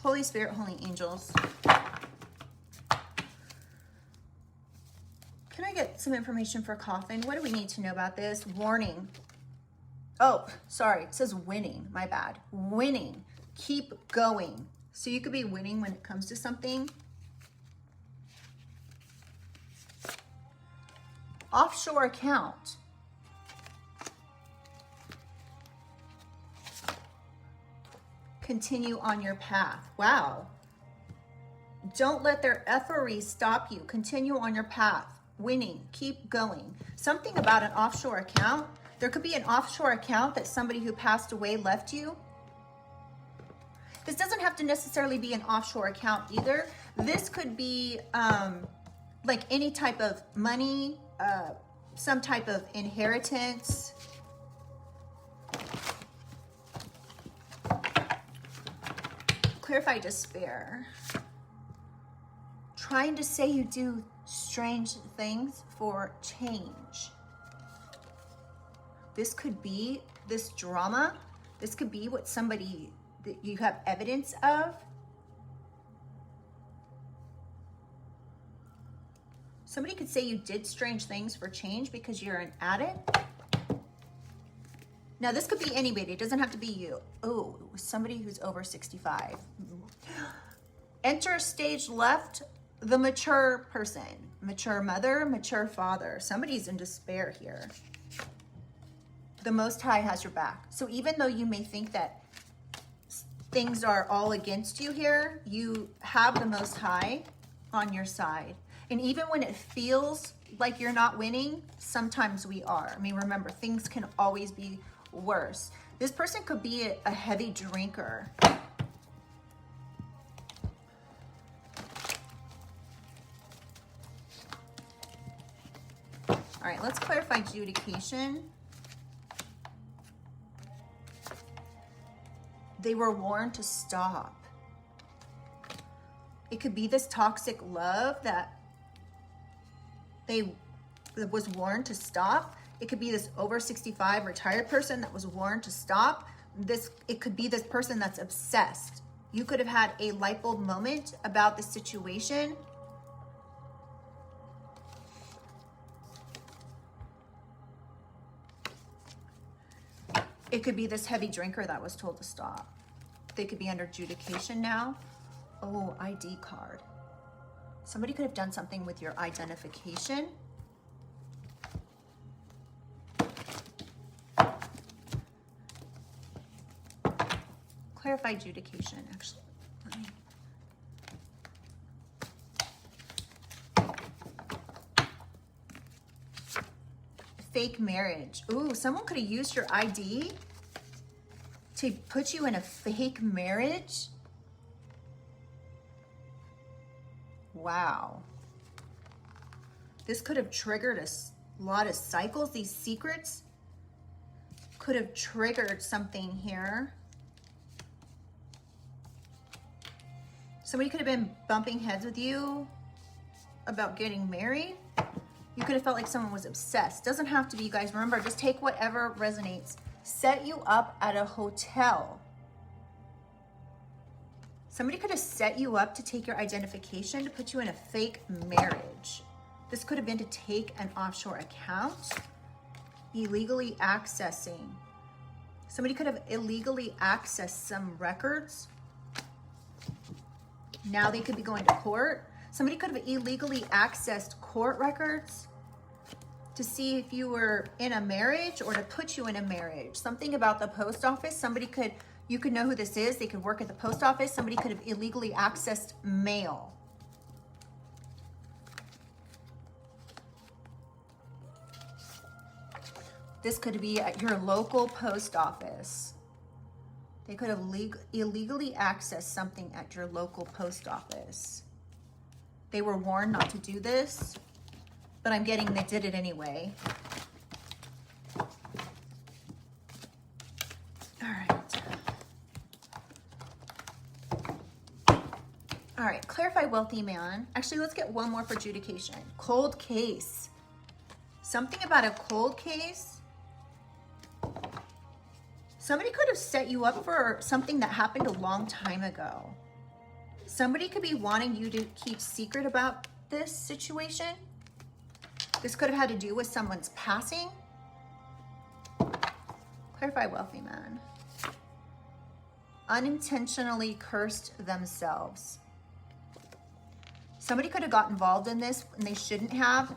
Holy Spirit, holy angels. Can I get some information for Coffin? What do we need to know about this? Warning. Oh, sorry. It says winning. My bad. Winning. Keep going. So you could be winning when it comes to something. Offshore account. Continue on your path. Wow. Don't let their effery stop you. Continue on your path. Winning. Keep going. Something about an offshore account. There could be an offshore account that somebody who passed away left you. This doesn't have to necessarily be an offshore account either. This could be like any type of money, some type of inheritance. Clarify despair. Trying to say you do strange things for change. This could be this drama. This could be what somebody that you have evidence of. Somebody could say you did strange things for change because you're an addict. Now, this could be anybody. It doesn't have to be you. Oh, somebody who's over 65. Enter stage left, the mature person. Mature mother, mature father. Somebody's in despair here. The Most High has your back. So even though you may think that things are all against you here, you have the Most High on your side. And even when it feels like you're not winning, sometimes we are. I mean, remember, things can always be worse. This person could be a heavy drinker. All right, let's clarify adjudication. They were warned to stop. It could be this toxic love that was warned to stop. It could be this over 65 retired person that was warned to stop. It could be this person that's obsessed. You could have had a light bulb moment about the situation. It could be this heavy drinker that was told to stop. They could be under adjudication now. Oh, ID card. Somebody could have done something with your identification. Clarify adjudication, actually. Fake marriage. Ooh, someone could have used your ID to put you in a fake marriage. Wow. This could have triggered a lot of cycles. These secrets could have triggered something here. Somebody could have been bumping heads with you about getting married. You could have felt like someone was obsessed. Doesn't have to be, you guys. Remember, just take whatever resonates. Set you up at a hotel. Somebody could have set you up to take your identification to put you in a fake marriage. This could have been to take an offshore account. Illegally accessing. Somebody could have illegally accessed some records. Now they could be going to court. Somebody could have illegally accessed court records to see if you were in a marriage or to put you in a marriage. Something about the post office. You could know who this is. They could work at the post office. Somebody could have illegally accessed mail. This could be at your local post office. They could have illegally accessed something at your local post office. They were warned not to do this, but I'm getting they did it anyway. All right, clarify wealthy man. Actually, let's get one more for adjudication. Cold case. Something about a cold case. Somebody could have set you up for something that happened a long time ago. Somebody could be wanting you to keep secret about this situation. This could have had to do with someone's passing. Clarify wealthy man. Unintentionally cursed themselves. Somebody could have got involved in this and they shouldn't have.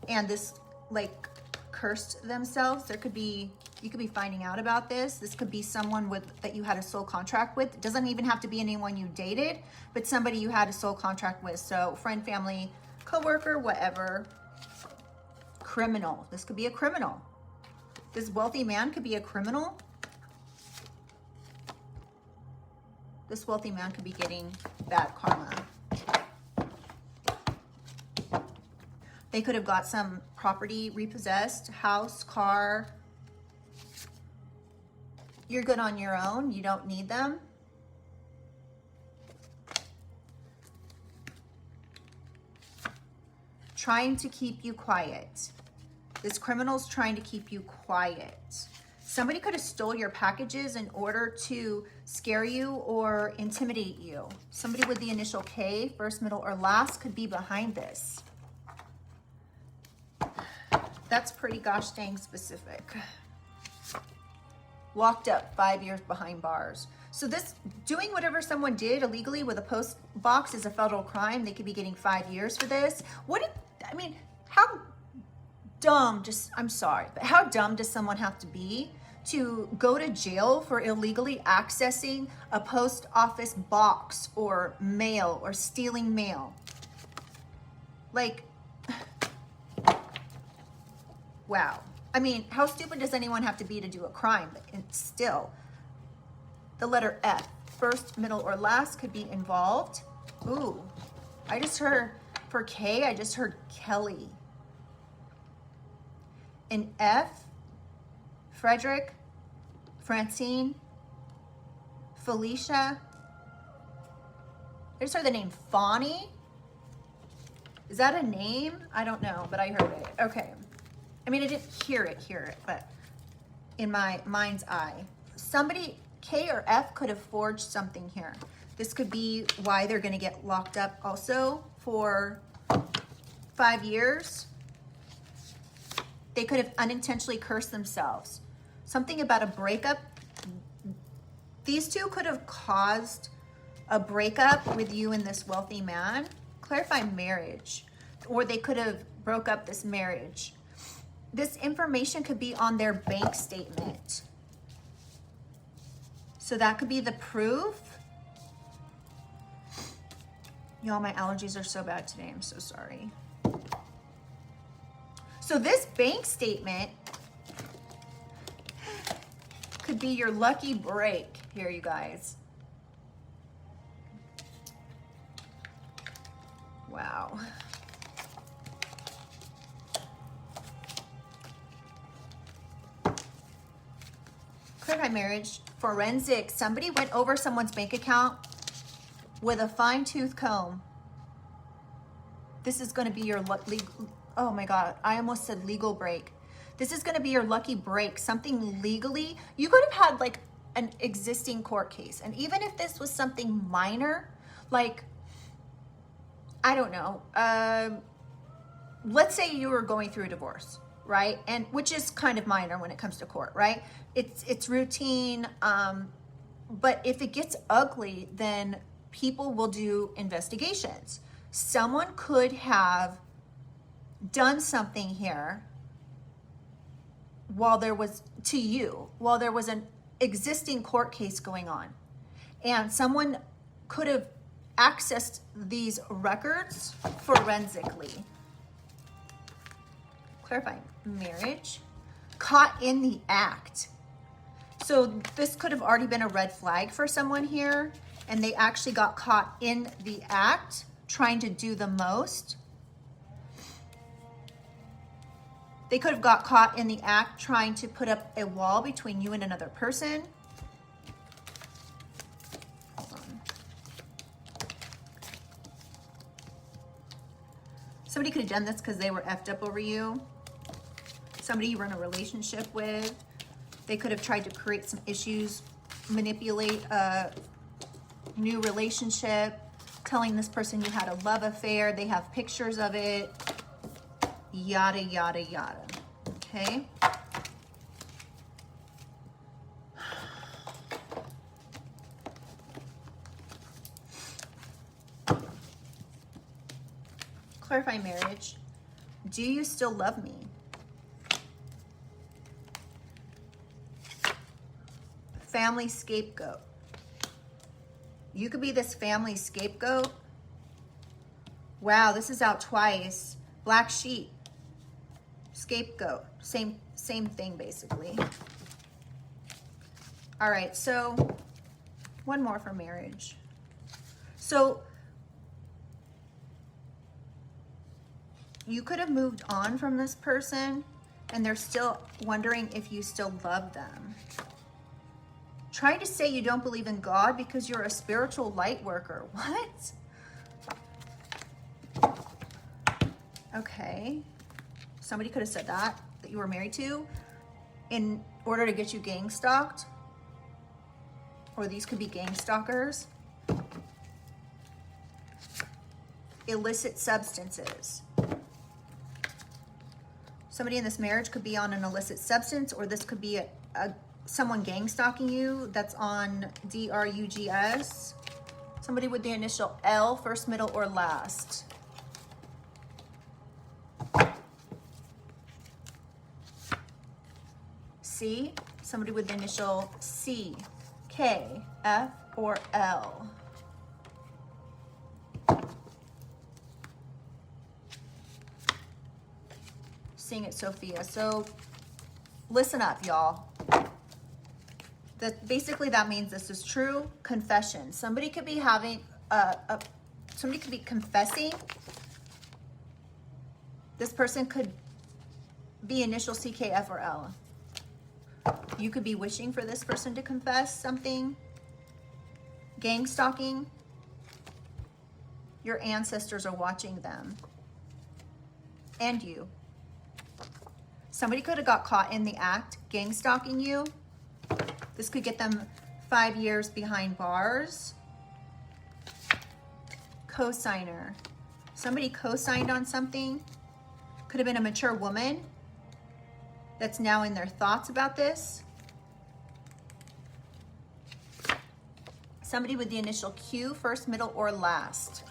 And this like cursed themselves. There could be, you could be finding out about this. This could be someone that you had a soul contract with. It doesn't even have to be anyone you dated, but somebody you had a soul contract with. So friend, family, coworker, whatever. Criminal. This could be a criminal. This wealthy man could be a criminal. This wealthy man could be getting bad karma. They could have got some property repossessed, house, car. You're good on your own. You don't need them. Trying to keep you quiet. This criminal's trying to keep you quiet. Somebody could have stole your packages in order to scare you or intimidate you. Somebody with the initial K, first, middle, or last, could be behind this. That's pretty gosh dang specific. Locked up, 5 years behind bars. So this, doing whatever someone did illegally with a post box is a federal crime. They could be getting 5 years for this. I mean, how dumb, I'm sorry, but how dumb does someone have to be to go to jail for illegally accessing a post office box or mail or stealing mail? Like, wow. I mean, how stupid does anyone have to be to do a crime? But still, the letter F, first, middle, or last, could be involved. Ooh, I just heard, for K, I just heard Kelly. In F, Frederick, Francine, Felicia. I just heard the name Fawny. Is that a name? I don't know, but I heard it. Okay. I mean, I didn't hear it, but in my mind's eye, somebody, K or F, could have forged something here. This could be why they're going to get locked up also for 5 years. They could have unintentionally cursed themselves. Something about a breakup. These two could have caused a breakup with you and this wealthy man. Clarify marriage. Or they could have broke up this marriage. This information could be on their bank statement. So that could be the proof. Y'all, my allergies are so bad today. I'm so sorry. So this bank statement could be your lucky break here, you guys. Wow. Clarify marriage. Forensic. Somebody went over someone's bank account with a fine-tooth comb. This is going to be your oh my God, I almost said legal break. This is going to be your lucky break. Something legally. You could have had like an existing court case. And even if this was something minor, like, I don't know, let's say you were going through a divorce, right? And which is kind of minor when it comes to court, right? It's routine. But if it gets ugly, then people will do investigations. Someone could have done something here while there was an existing court case going on, and someone could have accessed these records forensically. Clarifying marriage. Caught in the act. So this could have already been a red flag for someone here, and they actually got caught in the act trying to do the most. They could have got caught in the act trying to put up a wall between you and another person. Hold on. Somebody could have done this because they were effed up over you. Somebody you were in a relationship with. They could have tried to create some issues, manipulate new relationship, telling this person you had a love affair. They have pictures of it, yada, yada, yada. Okay. Clarify marriage. Do you still love me? Family scapegoat. You could be this family scapegoat. Wow, this is out twice. Black sheep. Scapegoat. Same thing basically. All right, so one more for marriage. So you could have moved on from this person and they're still wondering if you still love them. Try to say you don't believe in God because you're a spiritual light worker. What? Okay. Somebody could have said that you were married to in order to get you gang stalked. Or these could be gang stalkers. Illicit substances. Somebody in this marriage could be on an illicit substance, or this could be someone gang stalking you that's on drugs. Somebody with the initial L, first, middle, or last. C, somebody with the initial C, K, F, or L. Seeing it, Sophia. So listen up, y'all. Basically that means this is true confession. Somebody could be having somebody could be confessing. This person could be initial C, K, F, or L. You could be wishing for this person to confess something. Gang stalking. Your ancestors are watching them. And you. Somebody could have got caught in the act, gang stalking you. This could get them 5 years behind bars. Co-signer. Somebody co-signed on something. Could have been a mature woman that's now in their thoughts about this. Somebody with the initial Q, first, middle, or last.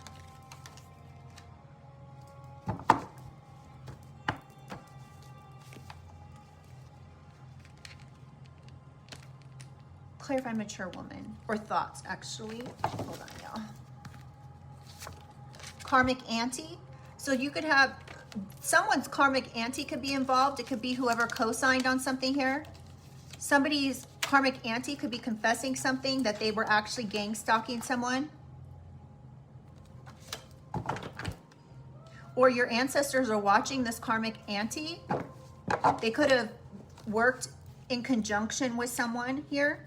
Clarify mature woman, or thoughts actually. Hold on, y'all. Karmic auntie. So you could have someone's karmic auntie could be involved. It could be whoever co-signed on something here. Somebody's karmic auntie could be confessing something that they were actually gang stalking someone. Or your ancestors are watching this karmic auntie. They could have worked in conjunction with someone here.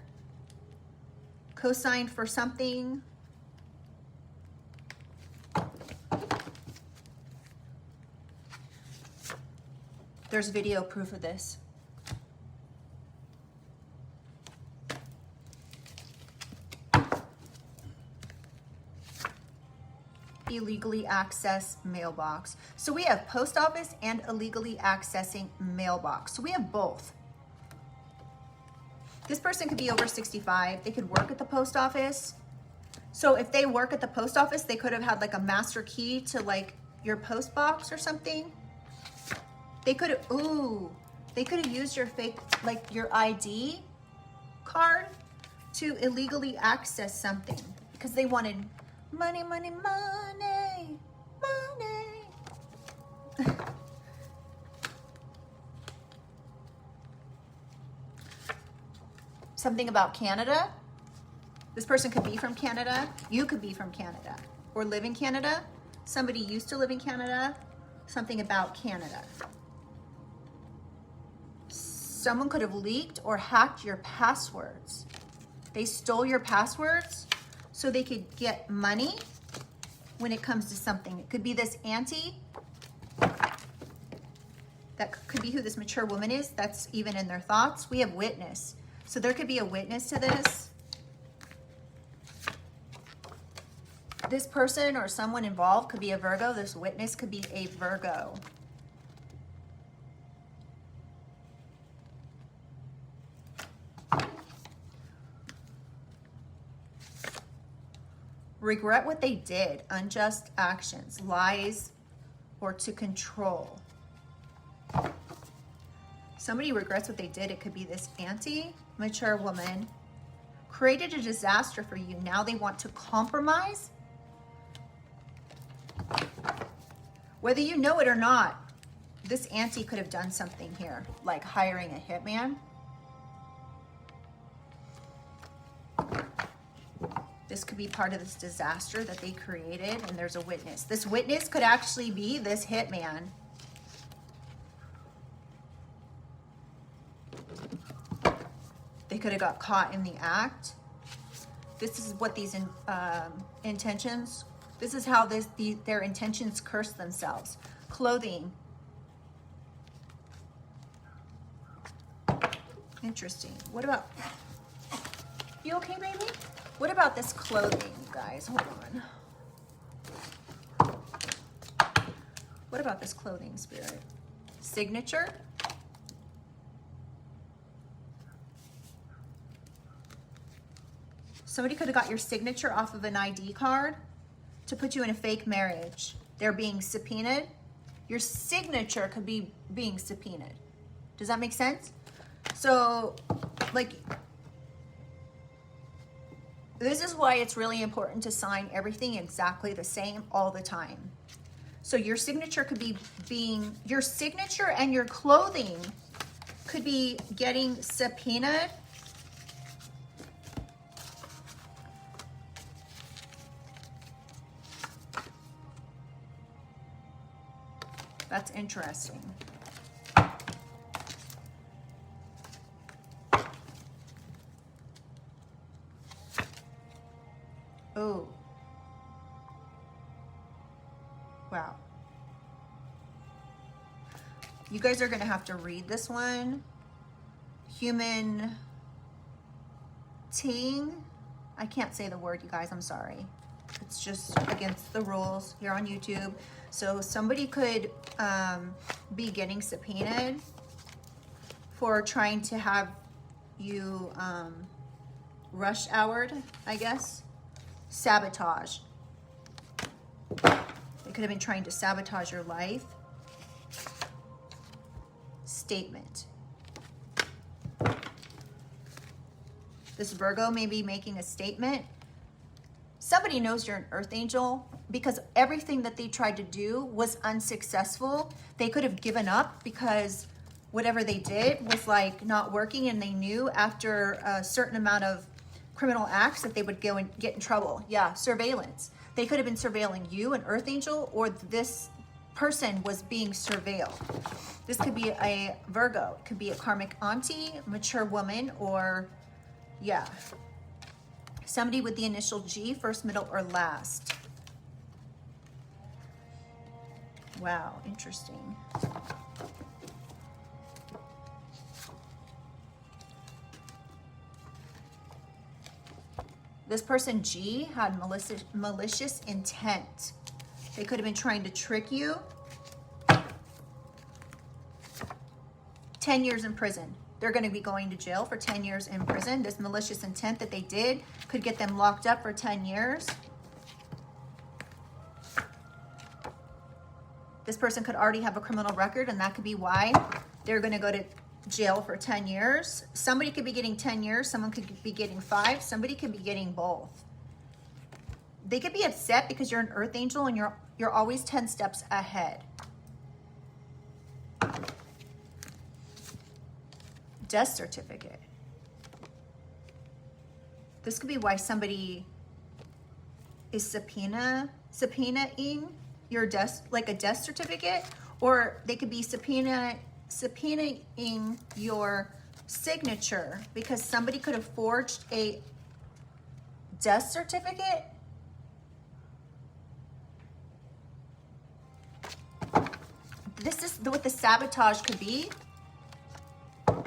Co-signed for something. There's video proof of this. Illegally access mailbox. So we have post office and illegally accessing mailbox. So we have both. This person could be over 65. They could work at the post office. So if they work at the post office, they could have had like a master key to like your post box or something. They could have, they could have used your fake, like your ID card to illegally access something because they wanted money, money, money, money. Something about Canada. This person could be from Canada. You could be from Canada or live in Canada. Somebody used to live in Canada. Something about Canada. Someone could have leaked or hacked your passwords. They stole your passwords so they could get money when it comes to something. It could be this auntie. That could be who this mature woman is. That's even in their thoughts. We have witness. So there could be a witness to this. This person or someone involved could be a Virgo. This witness could be a Virgo. Regret what they did, unjust actions, lies, or to control. Somebody regrets what they did. It could be this anti-mature woman. Created a disaster for you. Now they want to compromise. Whether you know it or not, this auntie could have done something here, like hiring a hitman. This could be part of this disaster that they created, and there's a witness. This witness could actually be this hitman. They could have got caught in the act. This is what these intentions, this is how their intentions curse themselves. Clothing. Interesting. What about, you okay, baby? What about this clothing, you guys? Hold on. What about this clothing, Spirit? Signature. Somebody could have got your signature off of an ID card to put you in a fake marriage. They're being subpoenaed. Your signature could be being subpoenaed. Does that make sense? So, like, this is why it's really important to sign everything exactly the same all the time. So your signature could be your signature and your clothing could be getting subpoenaed. That's interesting. Oh. Wow. You guys are going to have to read this one. Human ting. I can't say the word, you guys. I'm sorry. It's just against the rules here on YouTube. So somebody could be getting subpoenaed for trying to have you rush houred, I guess. Sabotage. They could have been trying to sabotage your life. Statement. This Virgo may be making a statement. Somebody knows you're an earth angel because everything that they tried to do was unsuccessful. They could have given up because whatever they did was like not working, and they knew after a certain amount of criminal acts that they would go and get in trouble. Yeah, surveillance. They could have been surveilling you, an earth angel, or this person was being surveilled. This could be a Virgo. It could be a karmic auntie, mature woman, or yeah, somebody with the initial G, first, middle, or last. Wow, interesting. This person, G, had malicious intent. They could have been trying to trick you. 10 years in prison. They're going to be going to jail for 10 years in prison. This malicious intent that they did could get them locked up for 10 years. This person could already have a criminal record, and that could be why they're going to go to jail for 10 years. Somebody could be getting 10 years. Someone could be getting 5. Somebody could be getting both. They could be upset because you're an earth angel and you're always 10 steps ahead. Death certificate. This could be why somebody is subpoenaing your death, like a death certificate, or they could be subpoenaing your signature because somebody could have forged a death certificate. This is what the sabotage could be.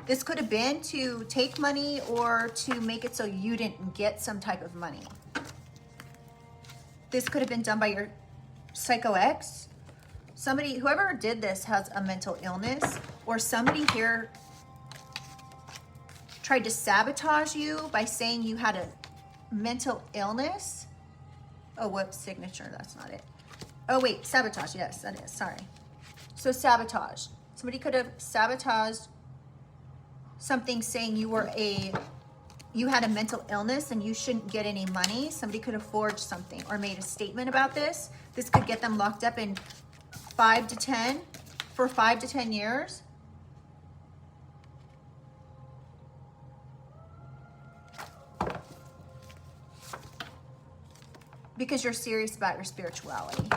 This could have been to take money or to make it so you didn't get some type of money. This could have been done by your psycho ex. Somebody, whoever did this has a mental illness, or somebody here tried to sabotage you by saying you had a mental illness. Oh, whoops, signature, that's not it. Oh wait, sabotage, yes, that is, sorry. So sabotage. Somebody could have sabotaged something saying you had a mental illness and you shouldn't get any money. Somebody could have forged something or made a statement about this. This could get them locked up in 5 to 10 years. Because you're serious about your spirituality.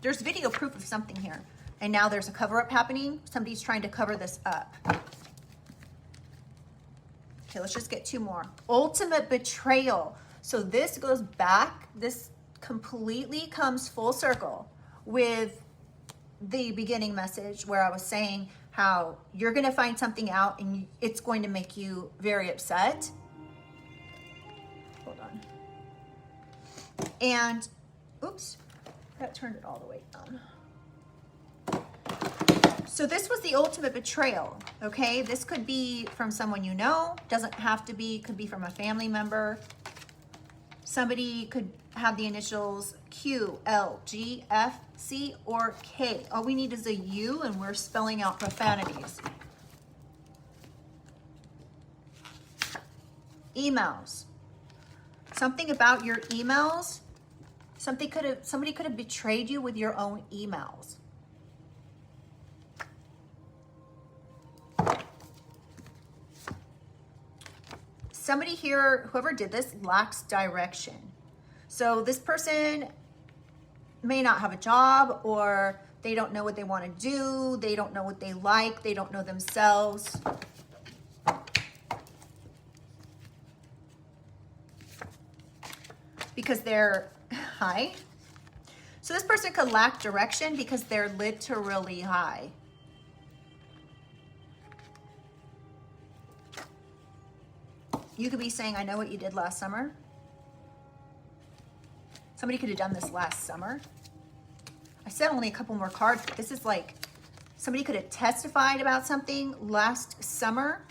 There's video proof of something here. And now there's a cover-up happening. Somebody's trying to cover this up. Okay, let's just get 2 more. Ultimate betrayal. So this goes back. This completely comes full circle with the beginning message where I was saying how you're going to find something out and it's going to make you very upset. Hold on. And, oops, that turned it all the way down. So this was the ultimate betrayal, okay? This could be from someone you know, doesn't have to be, could be from a family member. Somebody could have the initials Q, L, G, F, C, or K. All we need is a U and we're spelling out profanities. Emails. Something about your emails. Somebody could have betrayed you with your own emails. Somebody here, whoever did this, lacks direction. So this person may not have a job, or they don't know what they want to do. They don't know what they like. They don't know themselves. Because they're high. So this person could lack direction because they're literally high. You could be saying, I know what you did last summer. Somebody could have done this last summer. I said only a couple more cards, but this is like somebody could have testified about something last summer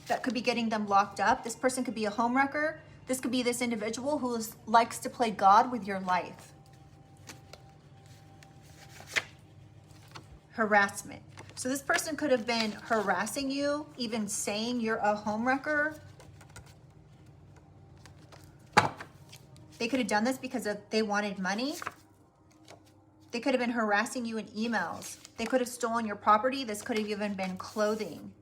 that could be getting them locked up. This person could be a homewrecker. This could be this individual who likes to play God with your life. Harassment. So this person could have been harassing you, even saying you're a homewrecker. They could have done this because they wanted money. They could have been harassing you in emails. They could have stolen your property. This could have even been clothing.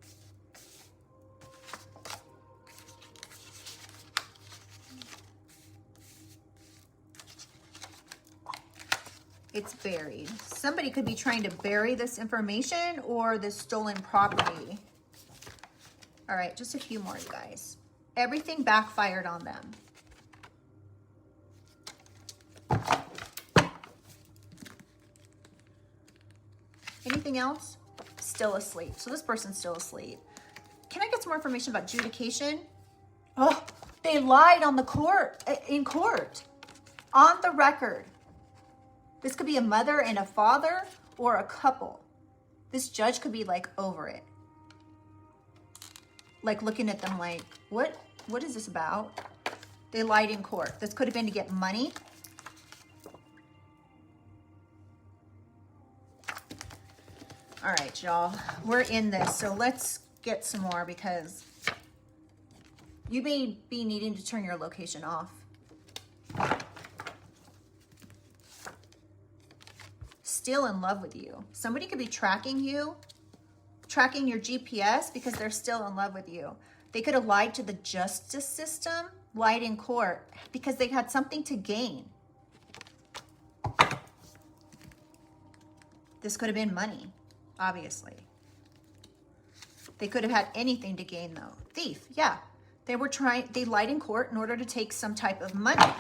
It's buried. Somebody could be trying to bury this information or this stolen property. All right, just a few more, you guys. Everything backfired on them. Anything else? Still asleep. So this person's still asleep. Can I get some more information about adjudication? Oh, they lied on the court, in court, on the record. This could be a mother and a father or a couple. This judge could be like over it. Like looking at them like, what is this about? They lied in court. This could have been to get money. All right, y'all, we're in this. So let's get some more because you may be needing to turn your location off. Still in love with you. Somebody could be tracking you, tracking your GPS because they're still in love with you. They could have lied to the justice system, lied in court because they had something to gain. This could have been money, obviously. They could have had anything to gain though. Thief, yeah. They lied in court in order to take some type of money,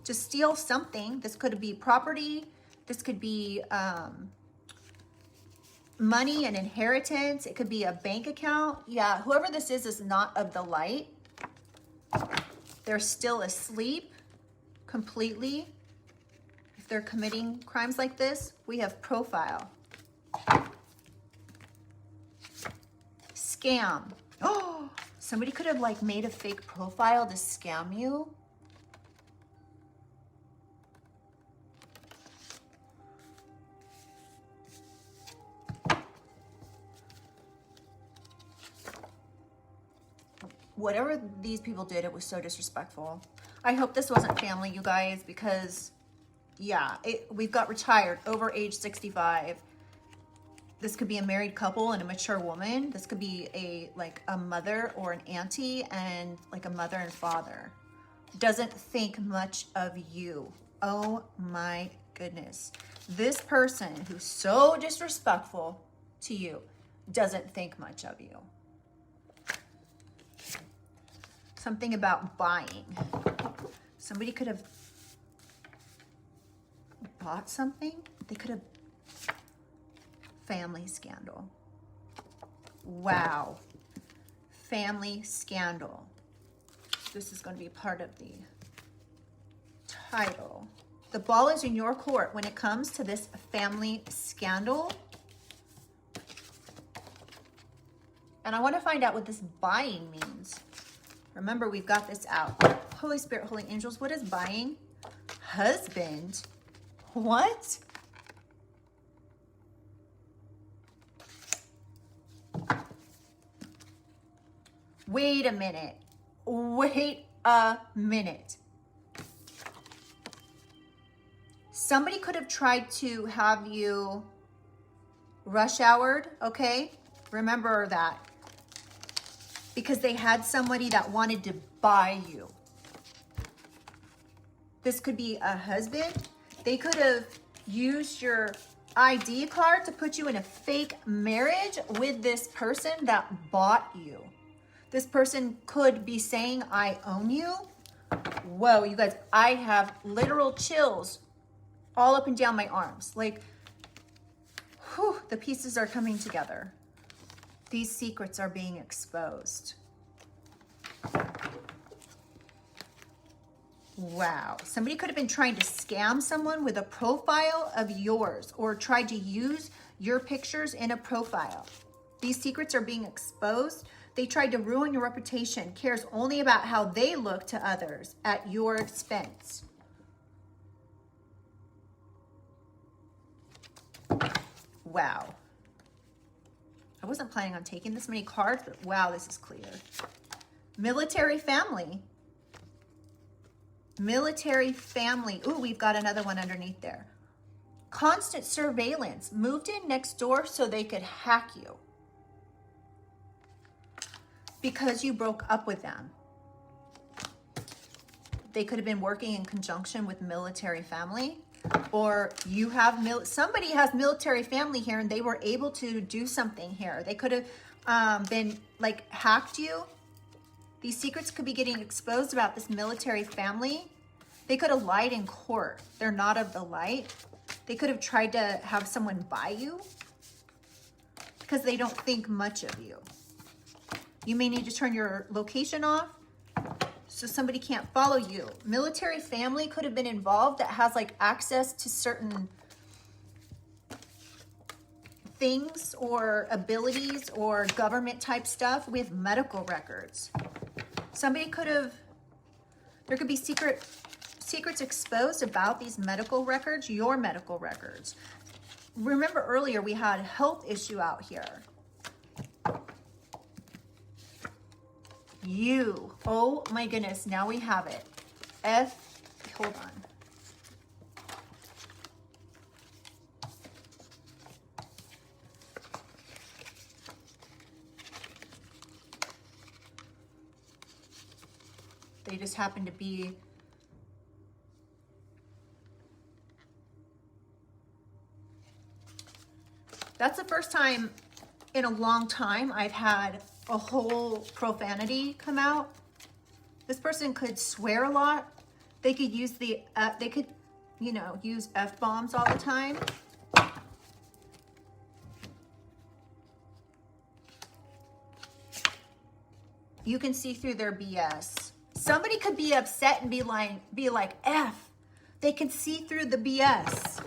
to steal something. This could be property. This could be money, an inheritance. It could be a bank account. Yeah, whoever this is not of the light. They're still asleep completely. If they're committing crimes like this, we have profile. Scam. Oh, somebody could have like made a fake profile to scam you. Whatever these people did, it was so disrespectful. I hope this wasn't family, you guys, because yeah, we've got retired over age 65. This could be a married couple and a mature woman. This could be a mother or an auntie and like a mother and father. Doesn't think much of you. Oh my goodness. This person who's so disrespectful to you doesn't think much of you. Something about buying. Somebody could have bought something. They could have. Family scandal. Wow. Family scandal. This is going to be part of the title. The ball is in your court when it comes to this family scandal. And I want to find out what this buying means. Remember, we've got this out. Holy Spirit, Holy Angels, what is buying? Husband. What? Wait a minute. Wait a minute. Somebody could have tried to have you rush houred, okay? Remember that. Because they had somebody that wanted to buy you. This could be a husband. They could have used your ID card to put you in a fake marriage with this person that bought you. This person could be saying, I own you. Whoa, you guys, I have literal chills all up and down my arms. Like, whew, the pieces are coming together. These secrets are being exposed. Wow. Somebody could have been trying to scam someone with a profile of yours or tried to use your pictures in a profile. These secrets are being exposed. They tried to ruin your reputation, cares only about how they look to others at your expense. Wow. I wasn't planning on taking this many cards, but wow, this is clear. Military family. Military family. Ooh, we've got another one underneath there. Constant surveillance. Moved in next door so they could hack you. Because you broke up with them. They could have been working in conjunction with military family. Or you have somebody has military family here and they were able to do something here. They could have been like hacked you. These secrets could be getting exposed about this military family. They could have lied in court. They're not of the light. They could have tried to have someone buy you because they don't think much of you. You may need to turn your location off so somebody can't follow you. Military family could have been involved that has like access to certain things or abilities or government type stuff with medical records. Somebody could have, there could be secrets exposed about these medical records, your medical records. Remember earlier we had a health issue out here. You, oh my goodness, now we have it. Hold on. They just happen to be that's the first time in a long time I've had a whole profanity come out. This person could swear a lot. They could use use F-bombs all the time. You can see through their BS. Somebody could be upset and be like, F. They can see through the BS.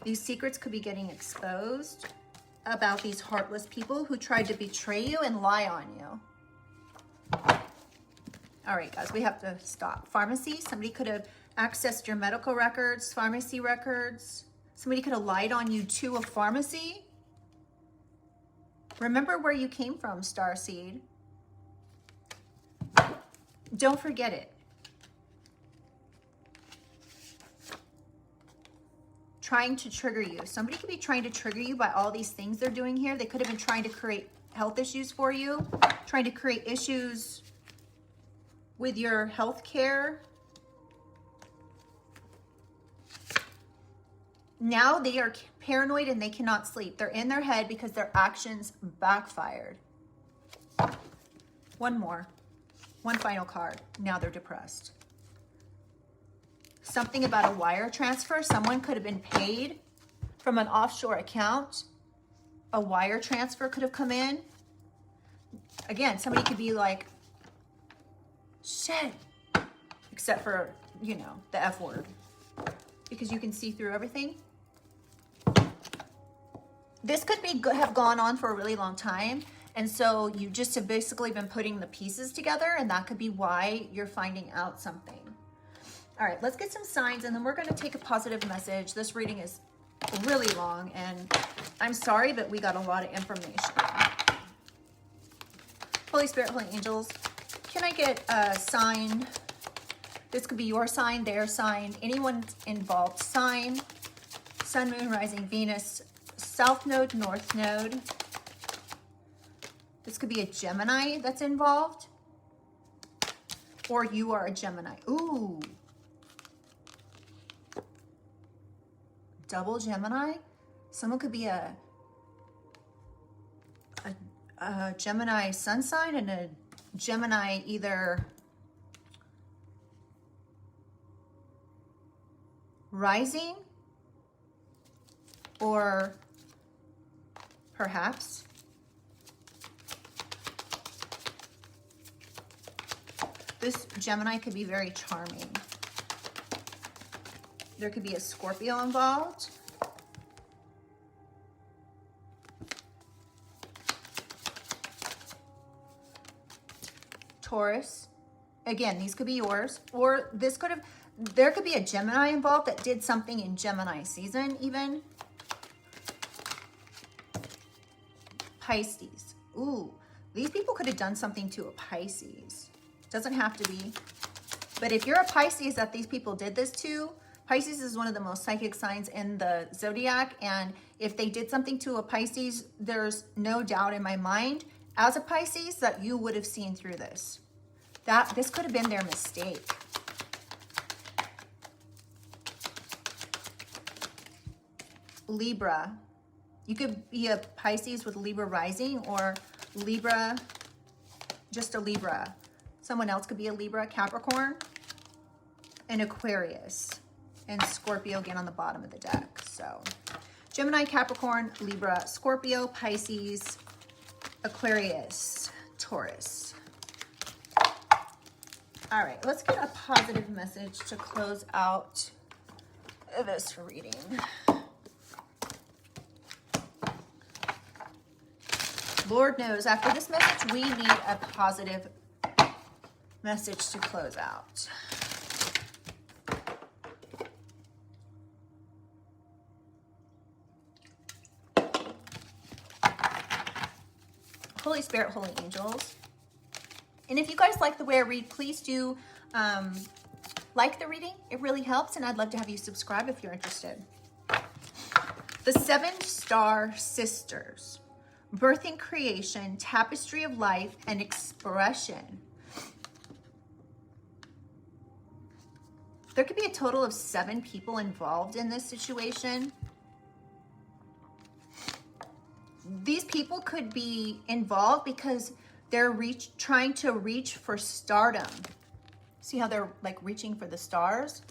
These secrets could be getting exposed about these heartless people who tried to betray you and lie on you. All right, guys, we have to stop. Pharmacy, somebody could have accessed your medical records, pharmacy records. Somebody could have lied on you to a pharmacy. Remember where you came from, Starseed. Don't forget it. Trying to trigger you. Somebody could be trying to trigger you by all these things they're doing here. They could have been trying to create health issues for you, trying to create issues with your health care. Now they are paranoid and they cannot sleep. They're in their head because their actions backfired. One more. One final card. Now they're depressed. Something about a wire transfer. Someone could have been paid from an offshore account. A wire transfer could have come in. Again, somebody could be like, shit. Except for, you know, the F word. Because you can see through everything. This could be have gone on for a really long time. And so you just have basically been putting the pieces together, and that could be why you're finding out something. All right, let's get some signs, and then we're going to take a positive message. This reading is really long, and I'm sorry, but we got a lot of information. Holy Spirit, Holy Angels, can I get a sign? This could be your sign, their sign, anyone involved sign. Sun, Moon, Rising, Venus, South Node, North Node. This could be a Gemini that's involved. Or you are a Gemini. Ooh. Double Gemini. Someone could be a Gemini sun sign and a Gemini either rising or perhaps this Gemini could be very charming. There could be a Scorpio involved. Taurus. Again, these could be yours. Or this could have, there could be a Gemini involved that did something in Gemini season even. Pisces. Ooh, these people could have done something to a Pisces. Doesn't have to be. But if you're a Pisces that these people did this to, Pisces is one of the most psychic signs in the zodiac. And if they did something to a Pisces, there's no doubt in my mind, as a Pisces, that you would have seen through this. This could have been their mistake. Libra. You could be a Pisces with Libra rising, or Libra, just a Libra. Someone else could be a Libra, Capricorn, and Aquarius, and Scorpio again on the bottom of the deck. So Gemini, Capricorn, Libra, Scorpio, Pisces, Aquarius, Taurus. All right, let's get a positive message to close out this reading. Lord knows, after this message, we need a positive message to close out. Holy Spirit, Holy Angels. And if you guys like the way I read, please do like the reading. It really helps, and I'd love to have you subscribe if you're interested. The 7-star sisters. Birthing, creation, tapestry of life, and expression. There could be a total of 7 people involved in this situation. These people could be involved because they're trying to reach for stardom. See how they're like reaching for the stars?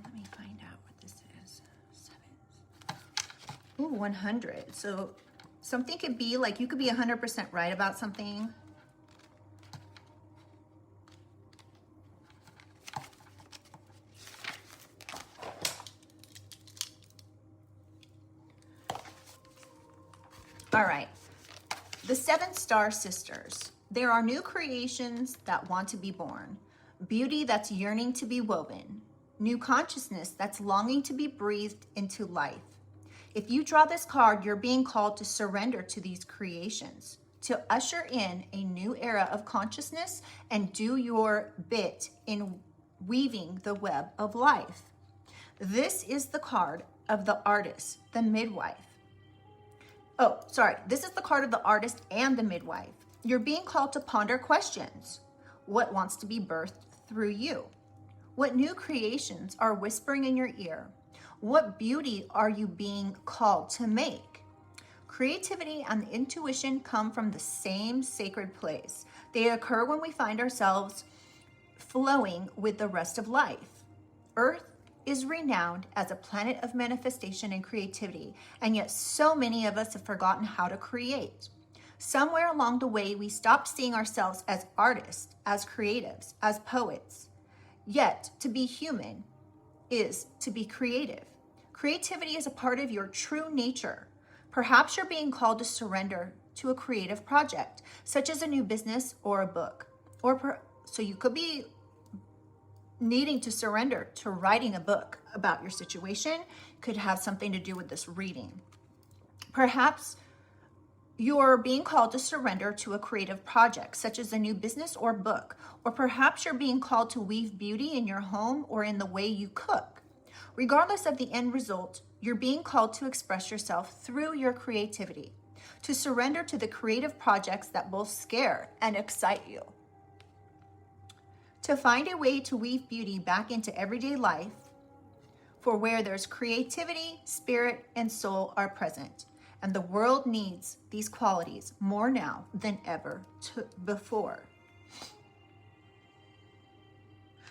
Let me find out what this is. 7. Ooh, 100. So Something could be like, you could be 100% right about something. All right. The 7-star sisters. There are new creations that want to be born. Beauty that's yearning to be woven. New consciousness that's longing to be breathed into life. If you draw this card, you're being called to surrender to these creations, to usher in a new era of consciousness and do your bit in weaving the web of life. This is the card of the artist, the midwife. Oh, sorry. This is the card of the artist and the midwife. You're being called to ponder questions. What wants to be birthed through you? What new creations are whispering in your ear? What beauty are you being called to make? Creativity and intuition come from the same sacred place. They occur when we find ourselves flowing with the rest of life. Earth is renowned as a planet of manifestation and creativity, and yet so many of us have forgotten how to create. Somewhere along the way, we stopped seeing ourselves as artists, as creatives, as poets. Yet, to be human is to be creative. Creativity is a part of your true nature. Perhaps you're being called to surrender to a creative project, such as a new business or a book. So you could be needing to surrender to writing a book about your situation. Could have something to do with this reading. Perhaps you're being called to surrender to a creative project, such as a new business or book. Or perhaps you're being called to weave beauty in your home or in the way you cook. Regardless of the end result, you're being called to express yourself through your creativity, to surrender to the creative projects that both scare and excite you. To find a way to weave beauty back into everyday life, for where there's creativity, spirit, and soul are present. And the world needs these qualities more now than ever before.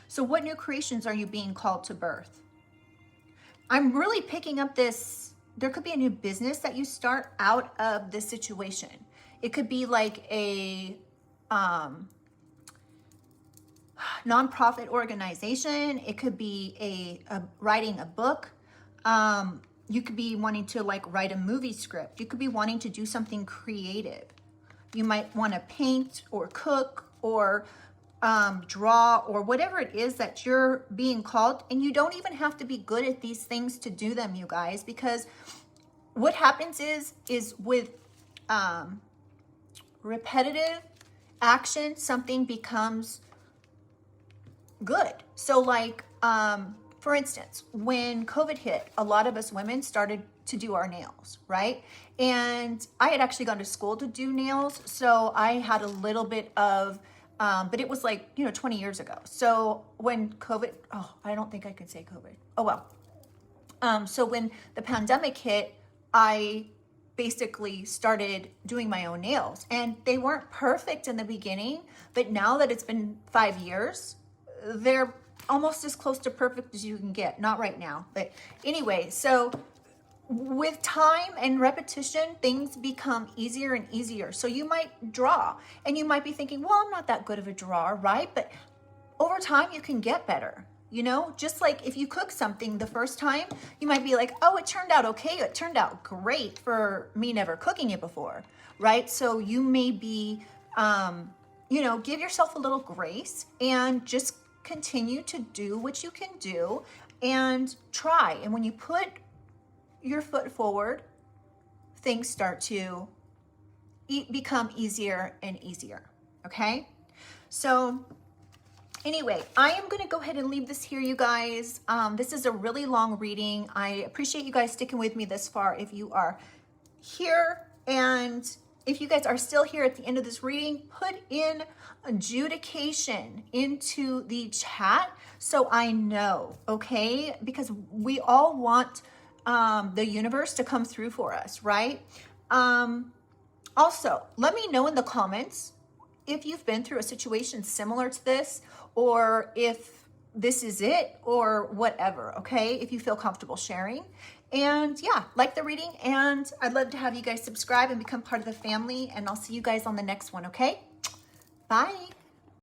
So what new creations are you being called to birth? I'm really picking up this. There could be a new business that you start out of this situation. It could be like a nonprofit organization. It could be a writing a book. You could be wanting to like write a movie script. You could be wanting to do something creative. You might want to paint or cook or draw or whatever it is that you're being called. And you don't even have to be good at these things to do them, you guys, because what happens is with repetitive action, something becomes good. So like, for instance, when COVID hit, a lot of us women started to do our nails, right? And I had actually gone to school to do nails. So I had a little bit of, but it was like, 20 years ago. So when COVID, I don't think I can say COVID. Oh, well. So when the pandemic hit, I basically started doing my own nails, and they weren't perfect in the beginning, but now that it's been 5 years, they're almost as close to perfect as you can get. Not right now, but anyway, so with time and repetition, things become easier and easier. So you might draw and you might be thinking, well, I'm not that good of a drawer, right? But over time you can get better. Just like if you cook something the first time, you might be like, oh, it turned out okay. It turned out great for me never cooking it before, right? So you may be, give yourself a little grace and just continue to do what you can do and try. And when you put your foot forward, things start to become easier and easier. Okay. So anyway, I am going to go ahead and leave this here, you guys. This is a really long reading. I appreciate you guys sticking with me this far. If you are here, and if you guys are still here at the end of this reading, put in adjudication into the chat so I know, okay? Because we all want the universe to come through for us, right? Also, let me know in the comments if you've been through a situation similar to this, or if this is it or whatever, okay? If you feel comfortable sharing. And yeah, like the reading, and I'd love to have you guys subscribe and become part of the family, and I'll see you guys on the next one, okay? Bye.